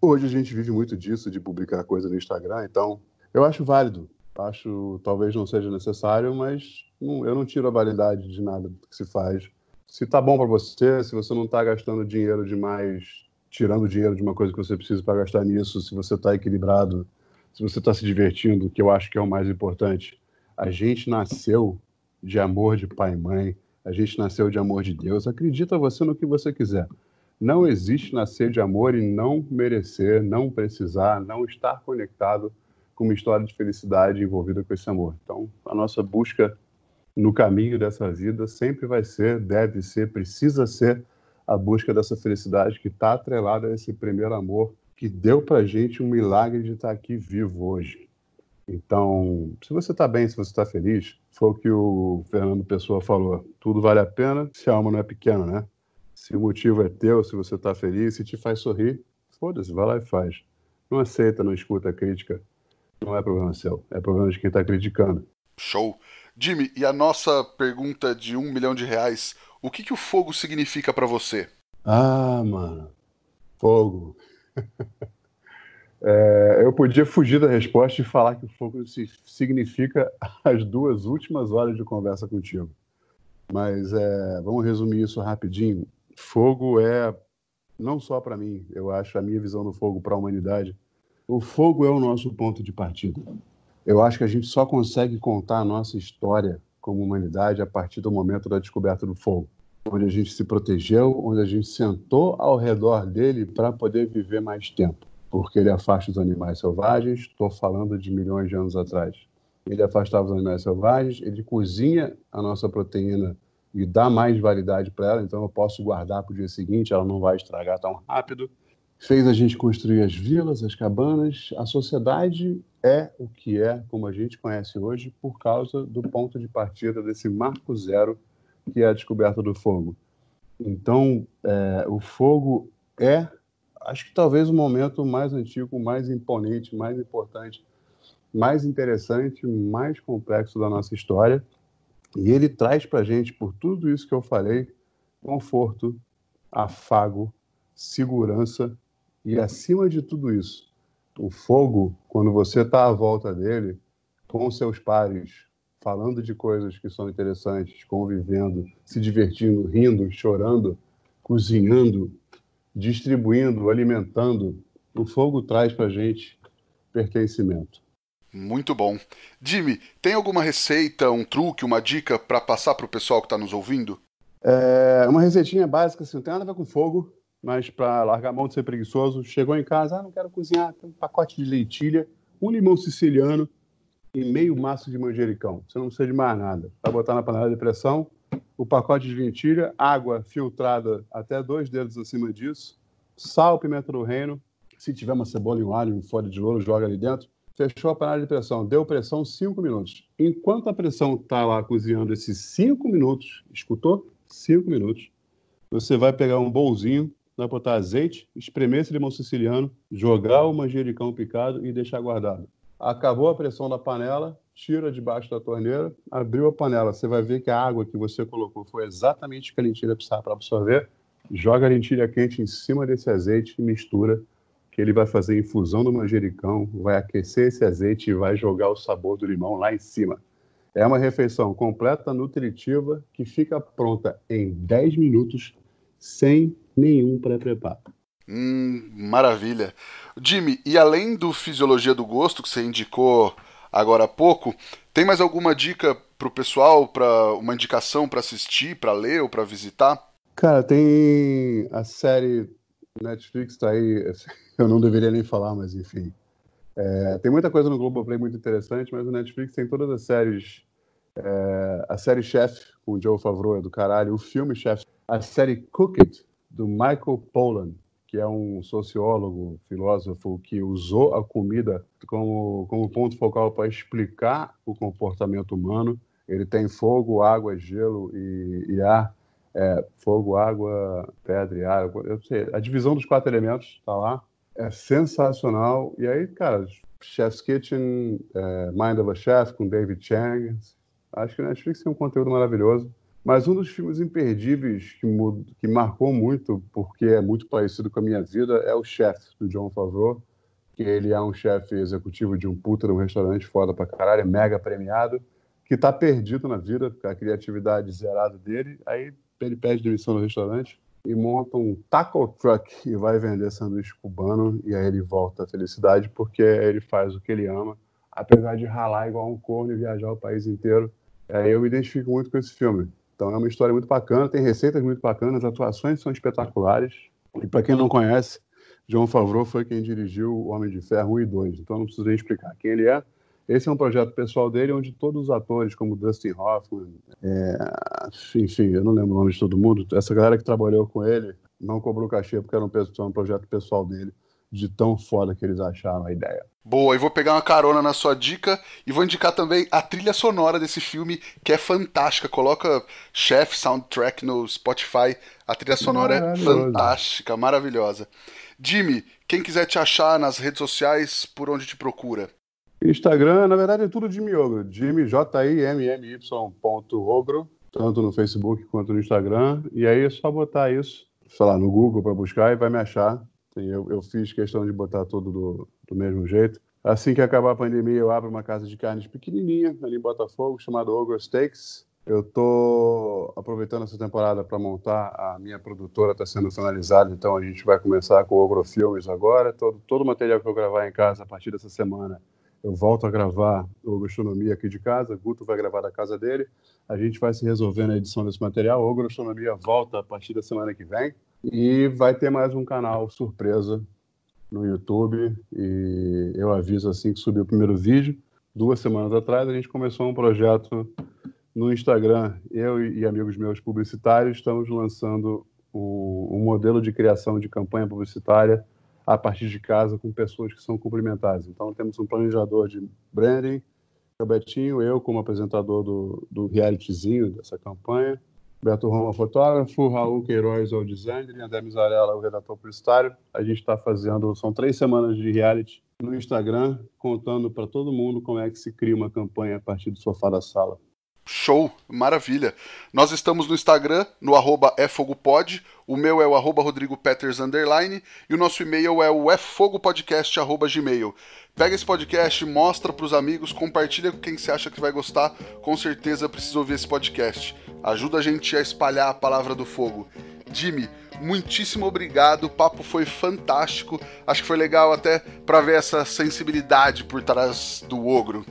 S2: Hoje a gente vive muito disso, de publicar coisa no Instagram, então eu acho válido. Acho, talvez não seja necessário, mas eu não tiro a validade de nada que se faz. Se tá bom para você, se você não está gastando dinheiro demais, tirando dinheiro de uma coisa que você precisa para gastar nisso, se você está equilibrado, se você está se divertindo, que eu acho que é o mais importante. A gente nasceu de amor de pai e mãe, a gente nasceu de amor de Deus. Acredita você no que você quiser. Não existe nascer de amor e não merecer, não precisar, não estar conectado com uma história de felicidade envolvida com esse amor. Então, a nossa busca no caminho dessa vida sempre vai ser, deve ser, precisa ser a busca dessa felicidade que está atrelada a esse primeiro amor que deu para a gente um milagre de estar aqui vivo hoje. Então, se você está bem, se você está feliz, foi o que o Fernando Pessoa falou, tudo vale a pena se a alma não é pequena, né? Se o motivo é teu, se você está feliz, se te faz sorrir, foda-se, vai lá e faz. Não aceita, não escuta a crítica. Não é problema seu, é problema de quem está criticando.
S1: Show. Jimmy, e a nossa pergunta de R$ 1 milhão, o que o fogo significa para você?
S2: Ah, mano, fogo. Eu podia fugir da resposta e falar que o fogo significa as 2 últimas horas de conversa contigo. Mas vamos resumir isso rapidinho. Fogo é, não só para mim, eu acho a minha visão do fogo para a humanidade, o fogo é o nosso ponto de partida. Eu acho que a gente só consegue contar a nossa história como humanidade a partir do momento da descoberta do fogo, onde a gente se protegeu, onde a gente sentou ao redor dele para poder viver mais tempo, porque ele afasta os animais selvagens, estou falando de milhões de anos atrás. Ele afastava os animais selvagens, ele cozinha a nossa proteína e dá mais validade para ela, então eu posso guardar para o dia seguinte, ela não vai estragar tão rápido. Fez a gente construir as vilas, as cabanas. A sociedade é o que é, como a gente conhece hoje, por causa do ponto de partida desse marco zero, que é a descoberta do fogo. Então, o fogo é, acho que talvez o momento mais antigo, mais imponente, mais importante, mais interessante, mais complexo da nossa história. E ele traz para a gente, por tudo isso que eu falei, conforto, afago, segurança e, acima de tudo isso, o fogo, quando você está à volta dele, com seus pares, falando de coisas que são interessantes, convivendo, se divertindo, rindo, chorando, cozinhando, distribuindo, alimentando, o fogo traz para a gente pertencimento.
S1: Muito bom. Jimmy, tem alguma receita, um truque, uma dica para passar para o pessoal que está nos ouvindo?
S2: Uma receitinha básica, assim, não tem nada a ver com fogo, mas para largar a mão de ser preguiçoso, chegou em casa, não quero cozinhar, tem um pacote de lentilha, um limão siciliano e meio maço de manjericão. Você não precisa de mais nada. Vai botar na panela de pressão, o pacote de lentilha, água filtrada até 2 dedos acima disso, sal, pimenta do reino, se tiver uma cebola e um alho, um folha de louro, joga ali dentro. Fechou a panela de pressão, deu pressão 5 minutos. Enquanto a pressão está lá cozinhando esses 5 minutos, escutou? 5 minutos. Você vai pegar um bolzinho, vai botar azeite, espremer esse limão siciliano, jogar o manjericão picado e deixar guardado. Acabou a pressão da panela, tira debaixo da torneira, abriu a panela. Você vai ver que a água que você colocou foi exatamente o que a lentilha precisava para absorver. Joga a lentilha quente em cima desse azeite e mistura, que ele vai fazer infusão do manjericão, vai aquecer esse azeite e vai jogar o sabor do limão lá em cima. É uma refeição completa, nutritiva, que fica pronta em 10 minutos, sem nenhum pré-preparo.
S1: Maravilha. Jimmy, e além do Fisiologia do Gosto, que você indicou agora há pouco, tem mais alguma dica pro pessoal, uma indicação para assistir, para ler ou para visitar?
S2: Cara, tem a série Netflix, tá aí, eu não deveria nem falar, mas enfim. Tem muita coisa no Globoplay muito interessante, mas o Netflix tem todas as séries. A série Chef, com o Joe Favreau, é do caralho. O filme Chef. A série Cooked, do Michael Pollan, que é um sociólogo, filósofo, que usou a comida como ponto focal para explicar o comportamento humano. Ele tem fogo, água, gelo e ar. Fogo, água, pedra e ar. Eu sei, a divisão dos 4 elementos está lá. É sensacional. E aí, cara, Chef's Kitchen, Mind of a Chef, com David Chang. Acho que o Netflix tem um conteúdo maravilhoso. Mas um dos filmes imperdíveis que marcou muito, porque é muito parecido com a minha vida, é O Chefe, do Jon Favreau, que ele é um chefe executivo de um puta num restaurante foda pra caralho, mega premiado, que tá perdido na vida, com a criatividade zerada dele, aí ele pede demissão no restaurante e monta um taco truck e vai vender sanduíche cubano, e aí ele volta à felicidade porque ele faz o que ele ama, apesar de ralar igual um corno e viajar o país inteiro. Aí eu me identifico muito com esse filme. Então é uma história muito bacana, tem receitas muito bacanas, as atuações são espetaculares. E para quem não conhece, Jon Favreau foi quem dirigiu O Homem de Ferro 1 e 2, então não preciso nem explicar quem ele é. Esse é um projeto pessoal dele, onde todos os atores, como Dustin Hoffman, enfim, eu não lembro o nome de todo mundo, essa galera que trabalhou com ele não cobrou cachê porque era um projeto pessoal dele, de tão foda que eles acharam a ideia.
S1: Boa, e vou pegar uma carona na sua dica e vou indicar também a trilha sonora desse filme, que é fantástica. Coloca Chef Soundtrack no Spotify, a trilha sonora é fantástica, maravilhosa. Jimmy, quem quiser te achar nas redes sociais, por onde te procura?
S2: Instagram, na verdade, é tudo Jimmy Ogro. Jimmy, JIMMY.ogro, tanto no Facebook quanto no Instagram. E aí é só botar isso, sei lá, no Google para buscar e vai me achar. Eu fiz questão de botar tudo do mesmo jeito. Assim que acabar a pandemia, eu abro uma casa de carnes pequenininha ali em Botafogo, chamada Ogro Steaks. Eu estou aproveitando essa temporada para montar a minha produtora, está sendo finalizada, então a gente vai começar com o Ogro Filmes agora. Todo o material que eu gravar em casa a partir dessa semana, eu volto a gravar o Gastronomia aqui de casa, o Guto vai gravar da casa dele, a gente vai se resolver na edição desse material, o Gastronomia volta a partir da semana que vem, e vai ter mais um canal surpresa no YouTube, e eu aviso assim que subir o primeiro vídeo. 2 semanas atrás a gente começou um projeto no Instagram, eu e amigos meus publicitários estamos lançando um modelo de criação de campanha publicitária a partir de casa com pessoas que são complementares. Então temos um planejador de branding, o Betinho, eu como apresentador do realityzinho dessa campanha, Beto Roma, fotógrafo, Raul Queiroz, o designer, e André Mizarella, o redator publicitário. A gente está fazendo, são 3 semanas de reality no Instagram, contando para todo mundo como é que se cria uma campanha a partir do sofá da sala.
S1: Show, maravilha. Nós estamos no Instagram, no @efogopod, o meu é o @rodrigopeters_, e o nosso e-mail é o efogopodcast@gmail. Pega esse podcast, mostra pros amigos, compartilha com quem você acha que vai gostar, com certeza precisa ouvir esse podcast. Ajuda a gente a espalhar a palavra do fogo. Jimmy, muitíssimo obrigado, o papo foi fantástico, acho que foi legal até para ver essa sensibilidade por trás do ogro.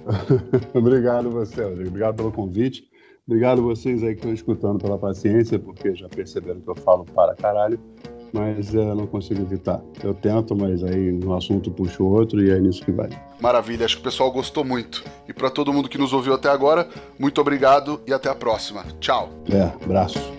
S2: Obrigado você, Rodrigo, obrigado pelo convite, obrigado vocês aí que estão escutando pela paciência, porque já perceberam que eu falo para caralho, mas eu não consigo evitar. Eu tento, mas aí um assunto puxa o outro e é nisso que vai.
S1: Maravilha, acho que o pessoal gostou muito. E para todo mundo que nos ouviu até agora, muito obrigado e até a próxima. Tchau.
S2: Abraço.